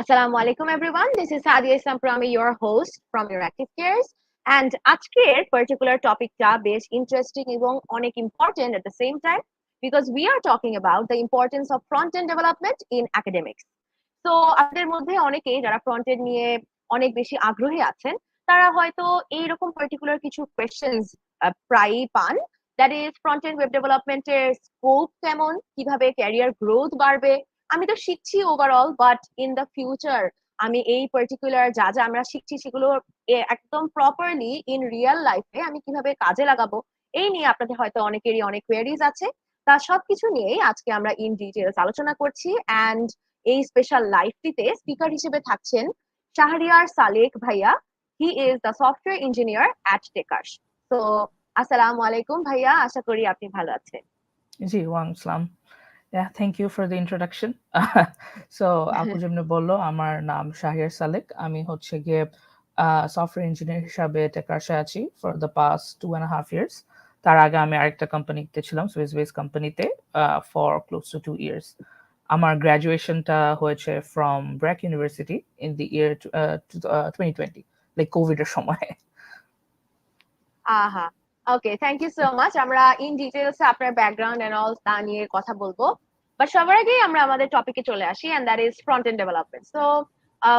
Assalamu alaikum everyone. This is Sadia Promi, your host from Your Active Cares. And আজকের particular টপিকটা বেশ interesting এবং অনেক important at the same time because we are talking about the importance of front-end development in academics. তো আপনাদের মধ্যে অনেকেই যারা ফ্রন্ট এন্ড নিয়ে অনেক বেশি আগ্রহী আছেন তারা হয়তো এইরকম পার্টিকুলার কিছু কোয়েশ্চেন্স প্রায়ই পান, that is front and web ডেভেলপমেন্টের স্কোপ কেমন, কিভাবে ক্যারিয়ার গ্রোথ বাড়বে। আমি তো শিখছি overall, but in the future আমি এই পার্টিকুলার যা যা আমরা শিখছি সেগুলো একদম প্রপারলি ইন রিয়েল লাইফে আমি কিভাবে কাজে লাগাবো, এই নিয়ে আপনাদের হয়তো অনেকেরই অনেক কোয়েরিজ আছে। তা সবকিছু নিয়েই আজকে আমরা ইন ডিটেলস আলোচনা করছি। অ্যান্ড এই স্পেশাল লাইভটিতে স্পিকার হিসেবে থাকছেন শাহরিয়ার সালেক ভাইয়া। He is the software engineer at Tekarsh. তো আসসালামু আলাইকুম ভাইয়া, আশা করি আপনি ভালো আছেন। জি, ওয়ালাইকুম আসসালাম। Yeah, thank you for the introduction. So, আপু যেমনি বললো, আমার নাম শাহিয়ার সালেক। আমি হচ্ছে গিয়ে সফটওয়্যার ইঞ্জিনিয়ার হিসাবে টেকার্শে আছি for the past 2.5 years. তার আগে আমি আরেকটা কোম্পানিতে ছিলাম, সুইস বেস কোম্পানিতে for close to 2 years. আমার গ্রাজুয়েশনটা হয়েছে from BRAC university in the year 2020, like Covid এর সময়। আহা, ওকে, থ্যাংক ইউ সো মাচ। আমরা ইন ডিটেইলসে আপনার ব্যাকগ্রাউন্ড এন্ড অল তা নিয়ে কথা বলবো, বাট সবার আগেই আমরা আমাদের টপিকে চলে আসি, and that is front end development. So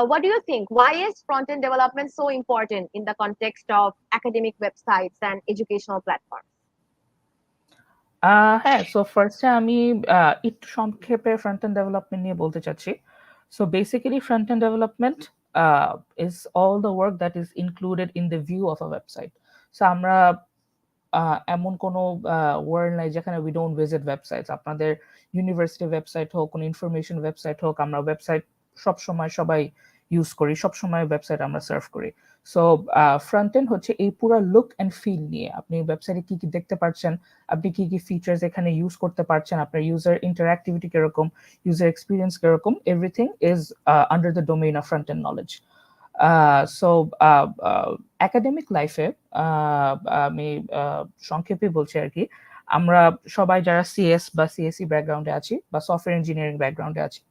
what do you think, why is front end development so important in the context of academic websites and educational platforms? হ্যাঁ, সো ফার্স্টে আমি একটু সংক্ষেপে ফ্রন্ট এন্ড ডেভেলপমেন্ট নিয়ে বলতে চাচ্ছি। So basically front end development is all the work that is included in the view of a website. So আমরা এমন কোনো ওয়ার্ল্ড নাই যেখানে উই ডোন্ট ভিজিট ওয়েবসাইটস। আপনাদের ইউনিভার্সিটি ওয়েবসাইট হোক, কোনো ইনফরমেশন ওয়েবসাইট হোক, আমরা ওয়েবসাইট সবসময় সবাই ইউজ করি, সবসময় ওয়েবসাইট আমরা সার্ভ করি। সো ফ্রন্ট এন্ড হচ্ছে এই পুরো লুক অ্যান্ড ফিল নিয়ে, আপনি ওয়েবসাইটে কি কি দেখতে পাচ্ছেন, আপনি কি কি ফিচার্স এখানে ইউজ করতে পারছেন, আপনার ইউজার ইন্টারঅ্যাক্টিভিটি কিরকম, ইউজার এক্সপিরিয়েন্স কিরকম, everything is under the domain of front end knowledge. So academic লাইফে আমি সংক্ষেপে বলছি আর কি, আমরা সবাই যারা সিএস বা সিএসসি ব্যাকগ্রাউন্ডে আছি বা সফটওয়্যার ইঞ্জিনিয়ারিং ব্যাকগ্রাউন্ডে আছি,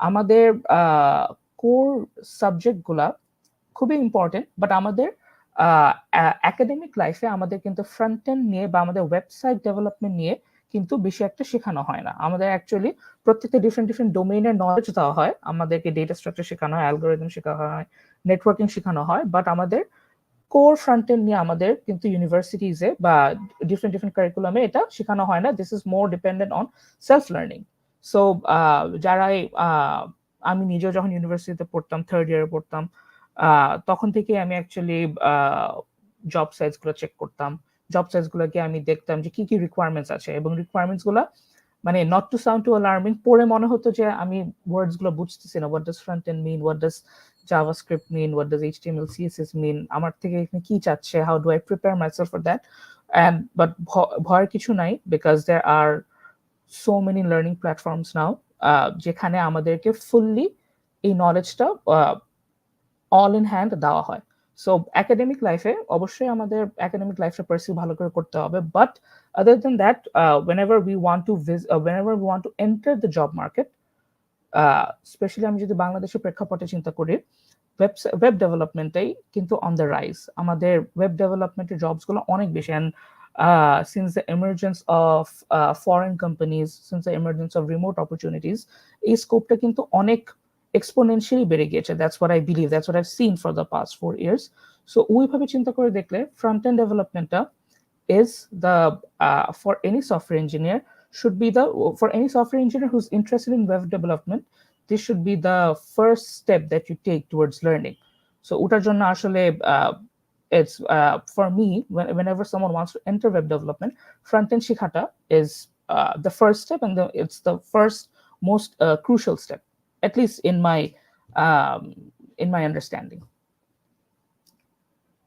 আমাদের কোর সাবজেক্টগুলা খুবই ইম্পর্টেন্ট, বাট আমাদের একাডেমিক লাইফে আমাদের কিন্তু ফ্রন্ট এন্ড নিয়ে বা আমাদের ওয়েবসাইট ডেভেলপমেন্ট নিয়ে কিন্তু বেশি একটা শেখানো হয় না। আমাদের অ্যাকচুয়ালি প্রত্যেকটা ডিফারেন্ট ডোমেইনের নলেজ দেওয়া হয়, আমাদেরকে ডেটা স্ট্রাকচার শেখানো হয়, অ্যালগোরিদম শেখানো হয়, নেটওয়ার্কিং শেখানো হয়, বাট আমাদের কোর ফ্রন্ট এন্ড নিয়ে আমাদের কিন্তু ইউনিভার্সিটিজে বা ডিফারেন্ট কারিকুলামে এটা শেখানো হয় না। This is more dependent on self learning. So যারাই আমি নিজেও যখন ইউনিভার্সিটিতে পড়তাম, থার্ড ইয়ারে পড়তাম, তখন থেকে আমি অ্যাকচুয়ালি জব সাইটস গুলো চেক করতাম। জব সাইটস গুলোকে আমি দেখতাম যে কি কি রিকোয়ারমেন্টস আছে, এবং রিকোয়ারমেন্টস গুলো মানে not to sound too alarming, পড়ে মনে হতো যে আমি ওয়ার্ডস গুলো বুঝতেছি না। What does front end mean, what does JavaScript mean, what does HTML CSS mean, আমার থেকে এখানে কি চাচ্ছে, how do I prepare myself for that? And but ভয়ের কিছু নাই, because there are so many learning platforms now যেখানে আমাদেরকে ফুললি এই নলেজটা অল ইন হ্যান্ড দেওয়া হয়। সো একাডেমিক লাইফে অবশ্যই আমাদের একাডেমিক লাইফটা পার্সিউ ভালো করে করতে হবে, but other than that whenever we want to enter the job market, specially আমি যদি বাংলাদেশের প্রেক্ষাপটে চিন্তা করি, ওয়েব ডেভেলপমেন্টেই কিন্তু অন দ্য রাইজ। আমাদের ওয়েব ডেভেলপমেন্টের জবস গুলো অনেক বেশি, and since the emergence of foreign companies, since the emergence of remote opportunities, এই স্কোপটা কিন্তু অনেক এক্সপোনেনশিয়ালি বেড়ে গিয়েছে। That's what I believe, that's what I've seen for the past 4 years. So ওইভাবে চিন্তা করে দেখলে ফ্রন্ট এন্ড ডেভেলপমেন্টটা is the for any software engineer for any software engineer who's interested in web development, this should be the first step that you take towards learning. So ওটার জন্য আসলে it's for me, whenever someone wants to enter web development, front end শিখাটা is the first step, and it's the first most crucial step, at least in my understanding.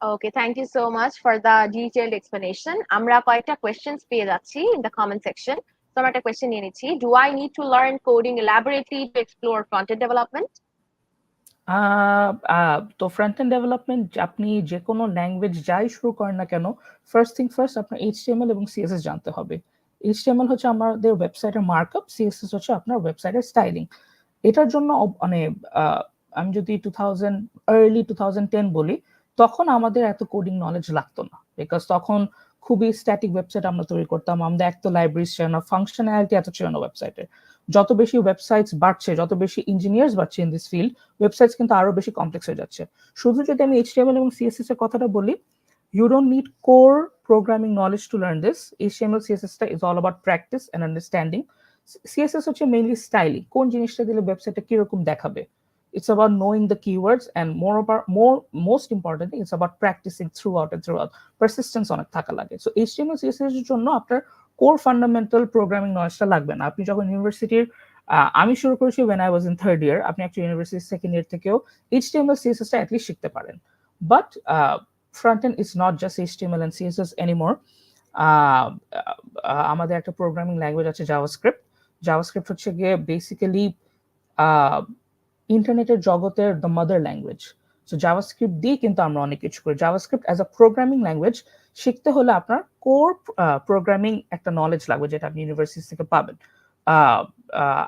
Okay, thank you so much for the detailed explanation. আমরা কয়েকটা questions পেয়ে যাচ্ছি in the comment section. So আমরা একটা question নিয়ে নিচ্ছি, do I need to learn coding elaborately to explore front-end development? তো front end development আপনি যে কোনো ল্যাঙ্গুয়েজ যাই শুরু করেন না কেন, ফার্স্ট থিং ফার্স্ট আপনার HTML এবং CSS জানতে হবে। HTML হচ্ছে আমাদের ওয়েবসাইটের মার্কআপ, CSS হচ্ছে আপনার ওয়েবসাইটের স্টাইলিং। এটার জন্য মানে আমি যদি 2010 বলি, তখন আমাদের এত কোডিং নলেজ লাগতো না, বিকজ তখন খুবই স্ট্যাটিক ওয়েবসাইট আমরা তৈরি করতাম। আমাদের এক তো লাইব্রেরি ছিল না, ফাংশনালিটি এত ছিল না ওয়েবসাইটের। যত বেশি ওয়েবসাইটস বাড়ছে, যত বেশি ইঞ্জিনিয়ার্স বাড়ছে ইন দিস ফিল্ড, ওয়েবসাইটস কিন্তু আরো বেশি কমপ্লেক্স হয়ে যাচ্ছে। শুধু যদি আমি এইচটিএমএল এবং সিএসএস এর কথাটা বলি, you don't need core programming knowledge to learn this. HTML CSS is all about practice and understanding. CSS হচ্ছে মেইনলি স্টাইলিং, কোন জিনিসটা দিলে ওয়েবসাইটটা কিরকম দেখাবে। It's about knowing the keywords and most importantly it's about practicing throughout and throughout. Persistence অনেক থাকা লাগে। So HTML CSS এর জন্য আপনার কোর ফান্ডামেন্টাল প্রোগ্রামিং নলেজটা লাগবে না। আপনি যখন ইউনিভার্সিটির আমি শুরু করেছি when I was in third year, আপনি একটা ইউনিভার্সিটির সেকেন্ড ইয়ার থেকেও HTML CSS টা অ্যাটলিস্ট শিখতে পারেন। But Frontend is not just HTML and CSS anymore. আমাদের একটা প্রোগ্রামিং ল্যাঙ্গুয়েজ আছে জাভাস্ক্রিপ্ট। জাভাস্ক্রিপ্ট হচ্ছে গিয়ে বেসিক্যালি ইন্টারনেটের জগতের the mother language. So JavaScript দিয়ে কিন্তু আমরা অনেক কিছু করি। JavaScript as a programming language শিখতে হলে আপনার কোর প্রোগ্রামিং একটা নলেজ লাগবে, যেটা আপনি ইউনিভার্সিটি থেকে পাবেন।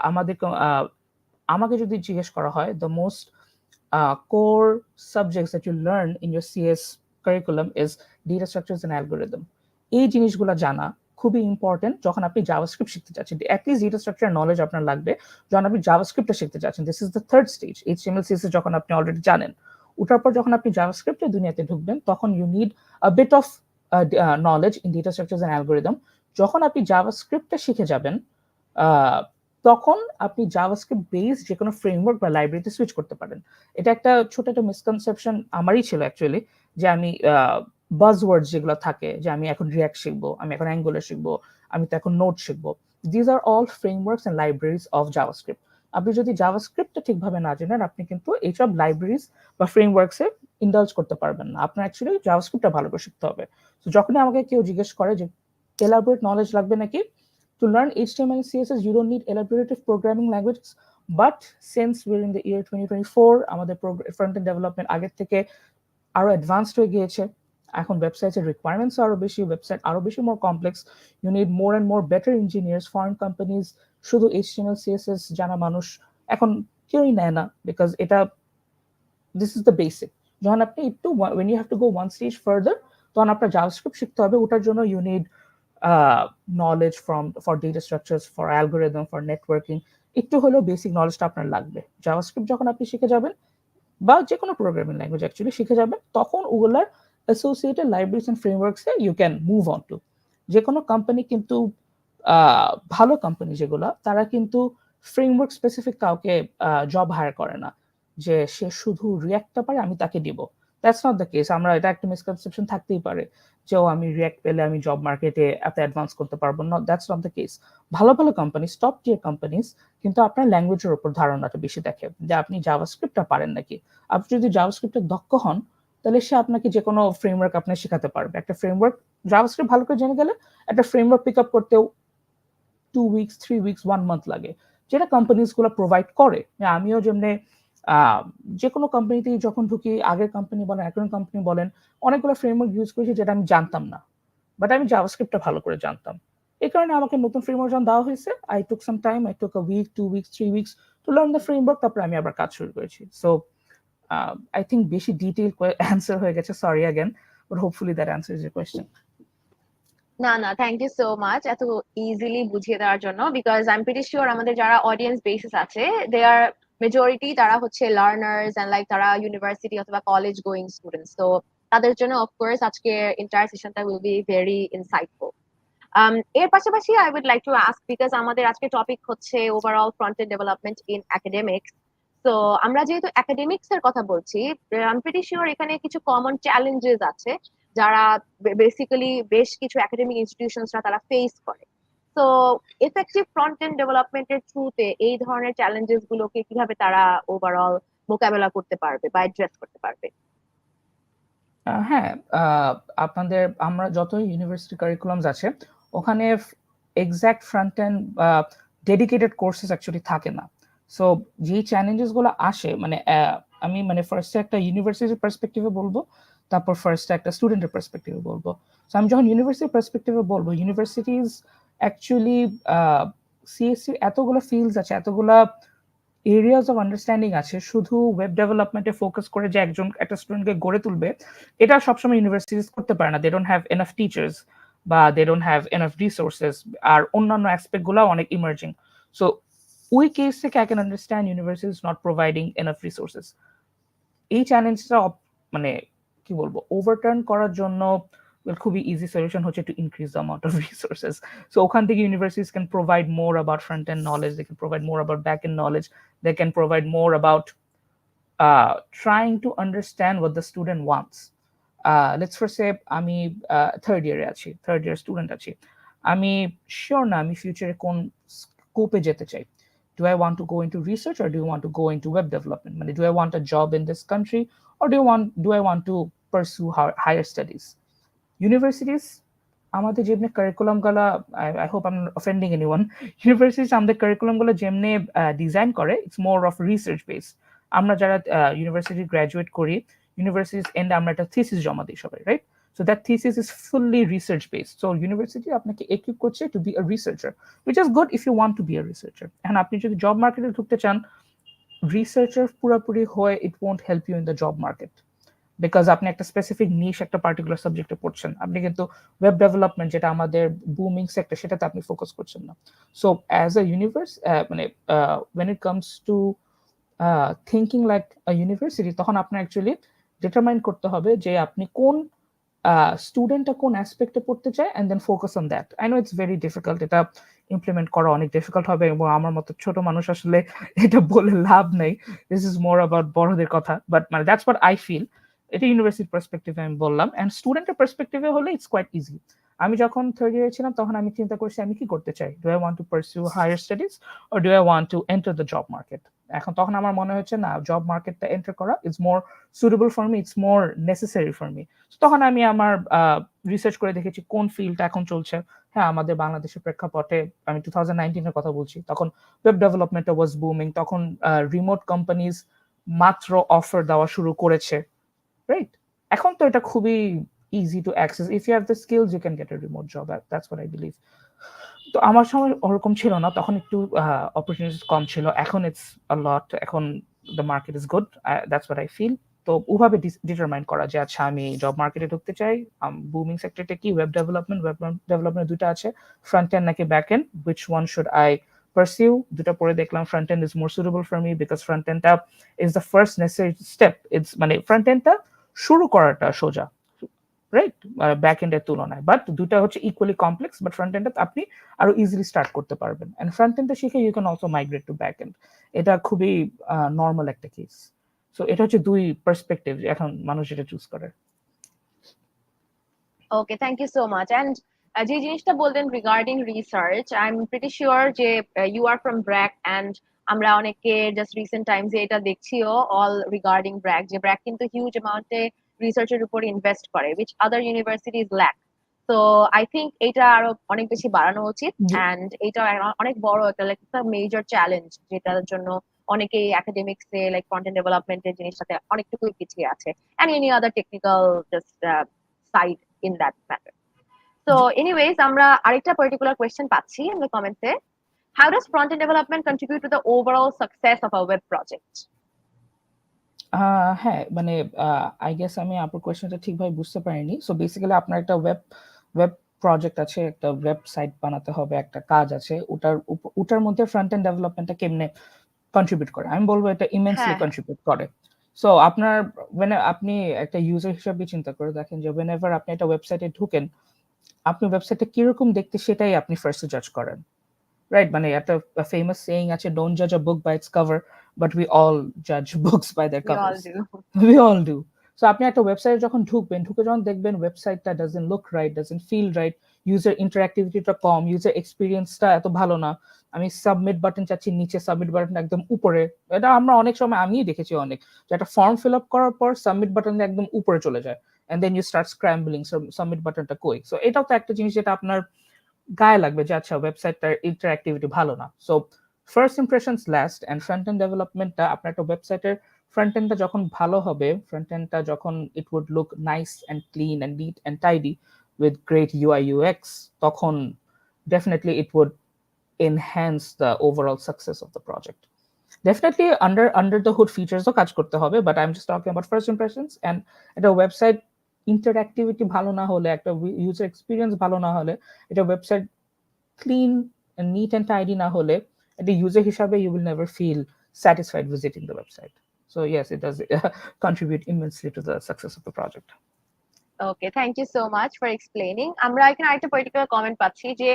আমাদের আমাকে যদি জিজ্ঞেস করা হয় the most core subjects that you learn in your CS curriculum is data structures and algorithm. এই জিনিসগুলো জানা খুবই ইম্পর্টেন্ট যখন আপনি জাভাস্ক্রিপ্ট শিখতে যাচ্ছেন। অ্যাটলিস্ট ডেটা স্ট্রাকচার নলেজ আপনার লাগবে যখন আপনি জাভাস্ক্রিপ্টটা শিখতে যাচ্ছেন। This is the third stage. HTML CSS যখন আপনি অলরেডি জানেন, ওঠার পর যখন আপনি জাভাস্ক্রিপ্টের দুনিয়াতে ঢুকবেন, তখন you need a bit of knowledge in data structures and algorithm. যখন আপনি জাভাস্ক্রিপ্টটা শিখে যাবেন, তখন আপনি জাভাস্ক্রিপ্ট বেস যে কোনো ফ্রেমওয়ার্ক বা লাইব্রেরিতে সুইচ করতে পারেন। এটা একটা ছোট একটা মিসকনসেপশন আমারই ছিল অ্যাকচুয়ালি, যে আমি বাজওয়ার্ডস যেগুলো থাকে, যে আমি এখন রিঅ্যাক্ট শিখবো, আমি এখন অ্যাঙ্গুলার শিখবো, আমি তো এখন নোড শিখবো। These are all frameworks and libraries of JavaScript. আপনি যদি জাভাস্ক্রিপ্টটা ঠিকভাবে না জানেন, আপনি কিন্তু এইসব লাইব্রেরিজ বা ফ্রেমওয়ার্কসে ইন্ডালজ করতে পারবেন না। আপনার অ্যাকচুয়ালি জাভাস্ক্রিপ্টটা ভালো করে শিখতে হবে। তো যখনই আমাকে কেউ জিজ্ঞেস করে যে এলাবোরেট নলেজ লাগবে নাকি, to learn HTML and CSS, you don't need elaborative programming languages. But since we're in the year 2024, আমাদের front-end development আগের থেকে আরো অ্যাডভান্সড হয়ে গিয়েছে। এখন ওয়েবসাইটের রিকোয়ারমেন্টস আরো বেশি, ওয়েবসাইট আরো বেশি more complex. You need more and more better engineers. Foreign companies শুধু HTML CSS জানা মানুষ এখন কেউই নেয় না, বিকজ এটা দিস ইজ দ্য বেসিক। যখন আপনি একটু when you have to go one stage further, তখন আপনার জাভাস্ক্রিপ্ট শিখতে হবে। ওটার জন্য you need knowledge for data structures, for algorithm, for networking, একটু হলেও বেসিক নলেজটা আপনার লাগবে। জাভাস্ক্রিপ্ট যখন আপনি শিখে যাবেন, বা যে কোনো প্রোগ্রামিং ল্যাঙ্গুয়েজ অ্যাকচুয়ালি শিখে যাবেন, তখন ওগুলার অ্যাসোসিয়েটেড লাইব্রেরিজ এন্ড ফ্রেমওয়ার্কসে you can move on to. যে কোনো কোম্পানি কিন্তু ভালো কোম্পানি যেগুলো, তারা কিন্তু ফ্রেমওয়ার্ক স্পেসিফিক কাউকে জব হায়ার করে না, যে সে শুধু রিঅ্যাক্টটা পারে আমি তাকে দিব। That's not the case. আমরা এটা একটা মিসকনসেপশন থাকতেই পারে যে আমি রিঅ্যাক্ট পেলে আমি জব মার্কেটে এত অ্যাডভান্স করতে পারবো না। That's not the case. ভালো ভালো কোম্পানিজ, টপ টিয়ার কোম্পানিজ কিন্তু আপনার ল্যাঙ্গুয়েজের উপর ধারণাটা বেশি দেখে, যে আপনি জাভাস্ক্রিপ্টটা পারেন নাকি। আপনি যদি জাভাস্ক্রিপ্টে দক্ষ হন, তাহলে সে আপনাকে যে কোনো ফ্রেমওয়ার্ক আপনি শেখাতে পারবে। একটা ফ্রেমওয়ার্ক জাভাস্ক্রিপ্ট ভালো করে জেনে গেলে একটা ফ্রেমওয়ার্ক পিক আপ করতেও 2 উইকস, 3 উইকস, 1 মান্থ লাগে, যেটা কোম্পানিজ গুলো প্রোভাইড করে। আমিও যেমনি যে কোনো কোম্পানিতেই যখন ঢুকি, আগের কোম্পানি বলেন এখন কোম্পানি বলেন, অনেকগুলো ফ্রেমওয়ার্ক ইউজ করেছি যেটা আমি জানতাম না, বাট আমি জাভাস্ক্রিপ্টটা ভালো করে জানতাম। এই কারণে আমাকে নতুন ফ্রেমওয়ার্ক যখন দেওয়া হয়েছে, I took some time, I took a week, 2 weeks, 3 weeks to learn the framework. তারপরে আমি আবার কাজ শুরু করেছি। সো আই থিঙ্ক বেশি ডিটেইল অ্যান্সার হয়ে গেছে, sorry again, but hopefully that answers your question. না না, থ্যাংক ইউ সো মাচ এত ইজিলি বুঝিয়ে দেওয়ার জন্য, because I am pretty sure আমাদের যারা অডিয়েন্স বেসিস আছে, দে আর মেজরিটি তারা হচ্ছে লার্নার্স এন্ড লাইক তারা ইউনিভার্সিটি অথবা কলেজ গোয়িং স্টুডেন্টস। তো তাদের জন্য অফকোর্স আজকে এন্টায়ার সেশনটা উইল বি ভেরি ইনসাইটফুল। এর পাশাপাশি I would like to ask, because আমাদের আজকে টপিক হচ্ছে overall front end development in academics. তো আমরা যেহেতু একাডেমিক্স এর কথা বলছি, আই এম প্রিটি শিওর এখানে কিছু কমন চ্যালেঞ্জেস আছে যারা বেসিক্যালি বেশ কিছু একাডেমিক ইনস্টিটিউশনসরা তারা ফেস করে। তো এফেক্টিভ ফ্রন্ট এন্ড ডেভেলপমেন্টের থ্রুতে এই ধরনের চ্যালেঞ্জেস গুলোকে কিভাবে তারা ওভারঅল মোকাবেলা করতে পারবে বা অ্যাড্রেস করতে পারবে? হ্যাঁ, আপনাদের আমরা যত ইউনিভার্সিটি কারিকুলামস আছে, ওখানে exact front end dedicated courses actually থাকে না। সো যে চ্যালেঞ্জেস গুলো আসে, মানে আমি মানে ফার্স্টে একটা ইউনিভার্সিটির পার্সপেক্টিভে বলবো, তারপর ফার্স্টে একটা স্টুডেন্টের পার্সপেক্টিভে বলবো। সো আমি যখন ইউনিভার্সিটির পার্সপেক্টিভে বলবো, ইউনিভার্সিটিজ অ্যাকচুয়ালি সিএসসি এতগুলো ফিল্ডস আছে, এতগুলা এরিয়াস অফ আন্ডারস্ট্যান্ডিং আছে, শুধু ওয়েব ডেভেলপমেন্টে ফোকাস করে যে একজন একটা স্টুডেন্টকে গড়ে তুলবে, এটা সবসময় ইউনিভার্সিটিজ করতে পারে না। They don't have enough teachers বা they don't have enough resources, আর অন্যান্য অ্যাসপেক্ট গুলো অনেক ইমার্জিং। সো ওই কেস থেকে I can understand universities not providing enough resources. এই চ্যালেঞ্জটা মানে কি বলবো ওভারটার্ন করার জন্য খুবই ইজি সলিউশন হচ্ছে to increase the amount of resources. So ওখান থেকে universities can provide more about front end knowledge, they can provide more about back end knowledge, they can provide more about trying to understand what the student wants. Let's first say আমি third ইয়ারে আছি, third year student আছি, আমি sure না আমি ফিউচারে কোন স্কোপে যেতে চাই। Do I want to go into research or do you want to go into web development? Do I want a job in this country or do I want to pursue higher studies? Universities আমাদের যেমনি curriculum গুলা, I hope I am offending anyone, universities আমাদের curriculum গুলো যেমনি design করে, it's more of research base. আমরা যারা university graduate করি, ইউনিভার্সিটিস এন্ডে আমরা একটা থিসিস জমা দিই সবাই, right? So that thesis is fully research based. So university আপনাকে equip করছে to be a researcher, which is good if you want to be a researcher. এখন আপনি যদি জব মার্কেটে ঢুকতে চান, রিসার্চার পুরোপুরি হয়ে it won't help you in the job market, because আপনি একটা স্পেসিফিক নিশ একটা পার্টিকুলার সাবজেক্টে পড়ছেন, আপনি কিন্তু ওয়েব ডেভেলপমেন্ট যেটা আমাদের বুমিং সেক্টর সেটাতে আপনি ফোকাস করছেন না। সো অ্যাজ আ ইউনিভার্স মানে when it comes to thinking like a university, তখন আপনার অ্যাকচুয়ালি ডিটারমাইন করতে হবে যে আপনি কোন স্টুডেন্টটা কোন অ্যাসপেক্টে পড়তে চায় and then focus on that. I know it's very difficult, এটা ইমপ্লিমেন্ট করা অনেক ডিফিকাল্ট হবে, এবং আমার মতো ছোট মানুষ আসলে এটা বলে লাভ নেই, দিস ইজ মোর অ্যাবাউট বড়দের কথা, বাট মানে দ্যাটস হোয়াট আই ফিল। এটা ইউনিভার্সিটির পার্সপেক্টিভে আমি বললাম, অ্যান্ড স্টুডেন্টের পার্সপেক্টিভে হলে ইটস কোয়াইট ইজি। আমি যখন থার্ড ইয়ারে ছিলাম তখন আমি চিন্তা করছি আমি কি করতে চাই, do I want to pursue higher studies or do I want to enter the job market. এখন তখন আমার মনে হচ্ছে না, জব মার্কেটটা এন্টার করা is more suitable for me, it's more necessary for me. তখন আমি আমার রিসার্চ করে দেখেছি কোন ফিল্ডটা এখন চলছে। হ্যাঁ, আমাদের বাংলাদেশের প্রেক্ষাপটে আমি 2019 এর কথা বলছি, তখন ওয়েব ডেভেলপমেন্টটা ওয়াজ বুমিং, তখন রিমোট কোম্পানিজ মাত্র অফার দেওয়া শুরু করেছে, রাইট? এখন তো এটা খুবই easy to access, if you have the skills you can get a remote job, that's what I believe. তো আমার সময় ওরকম ছিল না, তখন একটু অপরচুনিটিস কম ছিল, এখন ইটস আ লট, এখন the market is good, that's what I feel. তো ওভাবে ডিটারমাইন করা যে আচ্ছা আমি জব মার্কেটে ঢুকতে চাই, বুমিং সেক্টরটা কি, ওয়েব ডেভেলপমেন্ট দুটো আছে, ফ্রন্ট এন্ড নাকি back end, which one should I pursue? দুটো পরে দেখলাম front end is more suitable for me, because front এন্ডটা is the first necessary step. It's মানে ফ্রন্ট এন্ডটা শুরু করাটা সোজা, রাইট, ব্যাক এন্ডের তুলনায়, বাট দুটা হচ্ছে ইকুয়ালি কমপ্লেক্স, বাট ফ্রন্ট এন্ডে আপনি আরো ইজিলি স্টার্ট করতে পারবেন, এন্ড ফ্রন্ট এন্ডে শিখে you can also migrate to back end. এটা খুবই নর্মাল একটা কেস। সো এটা হচ্ছে দুই পার্সপেক্টিভ এখন মানুষ যেটা চুজ করে। Okay, thank you so much. And যে জিনিসটা বললেন regarding research, I am pretty sure যে you are from BRAC, and আমরা অনেকে জাস্ট রিসেন্ট টাইমসে এটা দেখছিও অল রিগার্ডিং ব্র্যাক, যে ব্র্যাক কিন্তু হিউজ অ্যামাউন্টে রিসার্চের উপর ইনভেস্ট করে, উইচ আদার ইউনিভার্সিটিজ ল্যাক। তো আই থিঙ্ক এটা আরো অনেক বেশি বাড়ানো উচিত, অ্যান্ড এটা অনেক বড় একটা লাইক একটা মেজর চ্যালেঞ্জ, যেটার জন্য অনেকেই একাডেমিক্সে লাইক কন্টেন্ট ডেভেলপমেন্টের জিনিসটাতে অনেকটুকুই পিছিয়ে আছে, and any other technical just side in that matter. So anyways, আমরা আরেকটা particular question পাচ্ছি আমরা কমেন্টে। How does front-end development contribute to the overall success of a web project? হ্যাঁ, মানে আই গেস আমি আপনার কোয়েশ্চেনটা ঠিকভাবে বুঝতে পারিনি। সো বেসিক্যালি আপনার একটা ওয়েব প্রজেক্ট আছে, একটা ওয়েবসাইট বানাতে হবে, একটা কাজ আছে, ওটার মধ্যে ফ্রন্ট এন্ড ডেভেলপমেন্টটা কেমনে কন্ট্রিবিউট করে? আমি বলবো এটা ইমেন্সলি কন্ট্রিবিউট করে। সো আপনার আপনি একটা ইউজার হিসেবে চিন্তা করে দেখেন যে whenever আপনি একটা ওয়েবসাইটে ঢুকেন, আপনি ওয়েবসাইটটা কিরকম দেখতে সেটাই আপনি ফার্স্টে জাজ করেন, রাইট? মানে একটা ফেমাস সেইং আছে, ডোন্ট জাজ আ book by its cover, but we all জাজ books by there We all covers. do. We all do. So আপনি একটা ওয়েবসাইটে যখন ঢুকবেন, ঢুকে যখন দেখবেন ওয়েবসাইটটা doesn't look right, doesn't feel right, user ইন্টারঅ্যাক্টিভিটিটা com, user এক্সপেরিয়েন্সটা এত ভালো না, আমি সাবমিট বাটন চাচ্ছি নিচে, সাবমিট বাটন একদম উপরে। এটা আমরা অনেক সময় আমিই দেখেছি অনেক, যে একটা ফর্ম ফিল আপ করার পর সাবমিট বাটন একদম উপরে চলে যায়, and then you start scrambling, submit বাটনটা কই? সো এটাও তো একটা জিনিস যেটা আপনার গায়ে লাগবে যে আচ্ছা ওয়েবসাইটটার ইন্টারঅ্যাক্টিভিটি ভালো না। So first impressions last, and front end ডেভেলপমেন্টটা আপনার একটা ওয়েবসাইটের ফ্রন্ট এন্ডটা যখন ভালো হবে, ফ্রন্ট এন্ডটা যখন it would look nice and clean and neat and tidy with great UI UX, তখন definitely it would enhance the overall success of the project. Definitely under the hood ফিচার্সও কাজ করতে হবে, but I am just talking about first impressions. And একটা website interactivity ভালো না হলে, একটা ইউজার এক্সপিরিয়েন্স ভালো না হলে, এটা website clean and neat and tidy না হলে, একটা ইউজার হিসাবে you will never feel satisfied visiting the website. So yes, it does contribute immensely to the success of the project. Okay, thank you so much for explaining. আমরা এখানে আরেকটা particular comment পাচ্ছি যে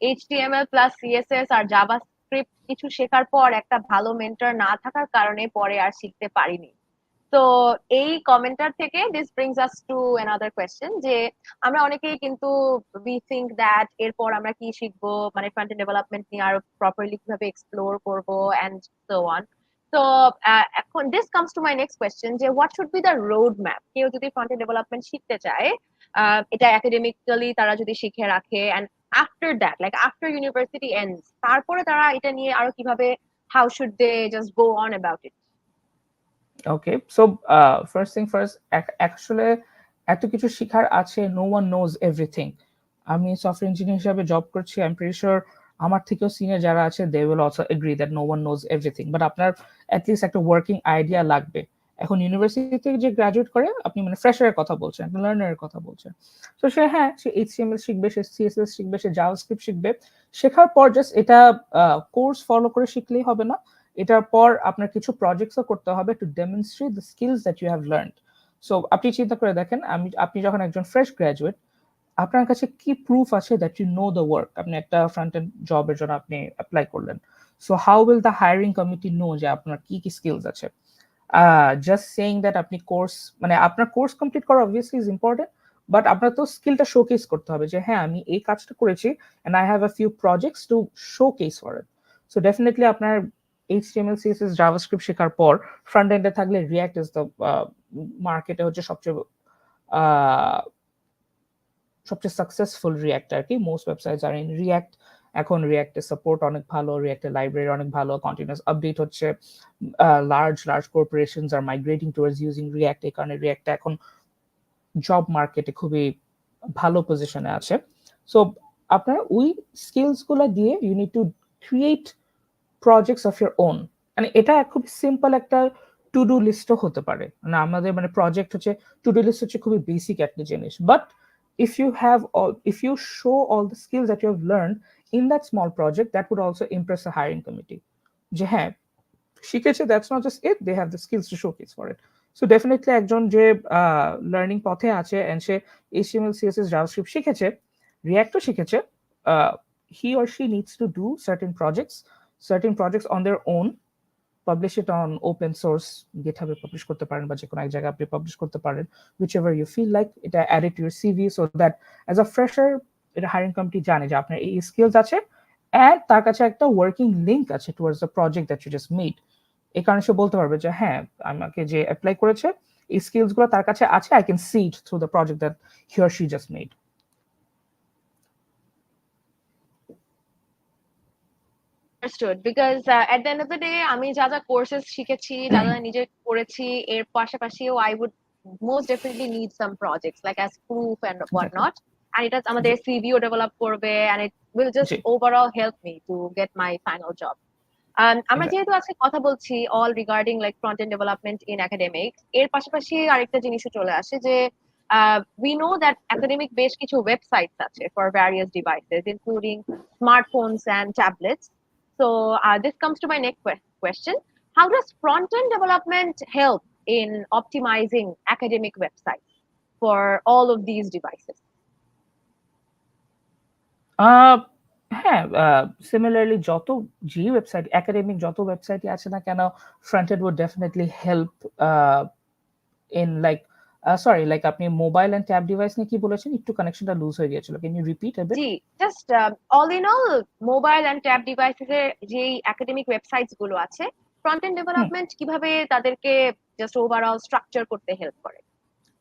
HTML plus CSS আর JavaScript কিছু শেখার পর একটা ভালো মেন্টর না থাকার কারণে পরে আর শিখতে পারিনি। তো এই কমেন্টার থেকে this brings us to another question, যে আমরা অনেকেই কিন্তু উই থিঙ্ক দ্যাট এরপর আমরা কি শিখবো, মানে ফ্রন্ট এন্ড ডেভেলপমেন্ট নিয়ে আরো প্রপারলি কিভাবে এক্সপ্লোর করবো এন্ড সো অন। তো এখন this comes to my next question, যে what should be the road map? কেউ যদি ফ্রন্ট এন্ড ডেভেলপমেন্ট শিখতে চায়, এটা একাডেমিক্যালি তারা যদি শিখে রাখে, and after that, like after university ends, তারপরে তারা এটা নিয়ে আরো কিভাবে, how should they just go on about it? Okay, so first thing first, actually এত কিছু শিখার আছে, no one knows everything. আমি সফটওয়্যার ইঞ্জিনিয়ার হিসেবে জব করছি, আই এম প্রিটি শিওর আমার থেকেও সিনিয়র যারা আছে they will also agree that no one knows everything, but আপনার অ্যাটলিস্ট একটা ওয়ার্কিং আইডিয়া লাগবে। এখন ইউনিভার্সিটি থেকে যে গ্রাজুয়েট করে, আপনি মানে ফ্রেশারের কথা বলছেন, একটা লার্নারের কথা বলছেন, তো সে হ্যাঁ সে এইচটিএমএল শিখবে, সে সিএসএস শিখবে, সে জাভাস্ক্রিপ্ট শিখবে। শেখার পর জাস্ট এটা কোর্স ফলো করে শিখলেই হবে না, এটার পর আপনার কিছু প্রজেক্টসও করতে হবে to demonstrate the skills that you have learned. So আপনি চিন্তা করে দেখেন, আপনি যখন একজন ফ্রেশ গ্রাজুয়েট, আপনার কাছে কি প্রুফ আছে that you know the work? আপনি একটা ফ্রন্ট এন্ড জবের জন্য আপনি অ্যাপ্লাই করলেন, so how will the hiring committee know যে আপনার কি কি স্কিলস আছে? জাস্ট সেইং দ্যাট আপনি কোর্স, মানে আপনার কোর্স কমপ্লিট করা অবভিয়াসলি ইজ ইম্পর্টেন্ট, বাট আপনার তো স্কিলটা শোকেস করতে হবে যে হ্যাঁ আমি এই কাজটা করেছি and I have a few projects to showcase for it. So definitely আপনার এইচটিএমএল সিএসএস জাভাস্ক্রিপ্ট শেখার পর ফ্রন্ট এন্ডে থাকলে রিঅ্যাক্ট ইজ দ্য মার্কেটে হচ্ছে সবচেয়ে সাকসেসফুল রিঅ্যাক্ট আর কি। Most websites are in React. এখন রিঅ্যাক্টের সাপোর্ট অনেক ভালো, রিঅ্যাক্টের লাইব্রেরি অনেক ভালো, কন্টিনিউয়াস আপডেট হচ্ছে, large corporations are migrating towards using React. এই কারণে রিঅ্যাক্টটা এখন জব মার্কেটে খুবই ভালো পজিশনে আছে। সো আপনার ওই স্কিলস গুলো দিয়ে you need to create projects of your own. মানে এটা খুব সিম্পল একটা টু ডু লিস্টও হতে পারে, মানে আমাদের মানে প্রজেক্ট হচ্ছে, টু ডু লিস্ট হচ্ছে খুবই বেসিক একটা জিনিস, but if you show all the skills that you have learned in that small project, that would also impress the hiring committee যে হ্যাঁ শিখেছে, that's not just it, they have the skills to showcase for it. So definitely একজন যে learning পথে আছে and say HTML CSS JavaScript শিখেছে, React শিখেছে, he or she needs to do certain projects on their own, publish it on open source, GitHub A publish করতে পারেন বা যে কোনো এক জায়গায় আপনি পাবলিশ করতে পারেন, whichever you feel like, এটা add it to your CV so that as a fresher এটা হায়ারিং কমিটি জানে যে আপনার এই স্কিলস আছে and তার কাছে একটা ওয়ার্কিং লিংক আছে towards the project that you just made। এই কারণে সে বলতে পারবে যে হ্যাঁ আমাকে যে অ্যাপ্লাই করেছে এই স্কিলস গুলো তার কাছে আছে, I can see it through the project that he or she just made. Understood, because at the end of the day আমি যা যা কোর্সেস শিখেছি, যা যা নিজে করেছি, এর পাশাপাশিও I would most definitely need some projects like as proof and what not, and এটা আমাদের সিভিও ডেভেলপ করবে and it will just overall help me to get my final job. আমরা যেহেতু আজকে কথা বলছি all regarding like front end development in academics, এর পাশাপাশি আরেকটা জিনিসও চলে আসে যে we know that academic বেশ কিছু ওয়েবসাইটস আছে for various devices including smartphones and tablets. So this comes to my next question. How does front-end development help in optimizing academic websites for all of these devices? হ্যাঁ, similarly যত যে website academic যত ওয়েবসাইটই আছে না কেন, front end would definitely help in like sorry like আপনি mobile and tab device নিয়ে কি বলেছেন? একটু কানেকশনটা লুজ হয়ে গিয়েছিল, can you repeat a bit? জি, just all in all mobile and tab devices এর যে একাডেমিক ওয়েবসাইটস গুলো আছে, ফ্রন্ট এন্ড ডেভেলপমেন্ট কিভাবে তাদেরকে জাস্ট ওভারঅল স্ট্রাকচার করতে হেল্প করে?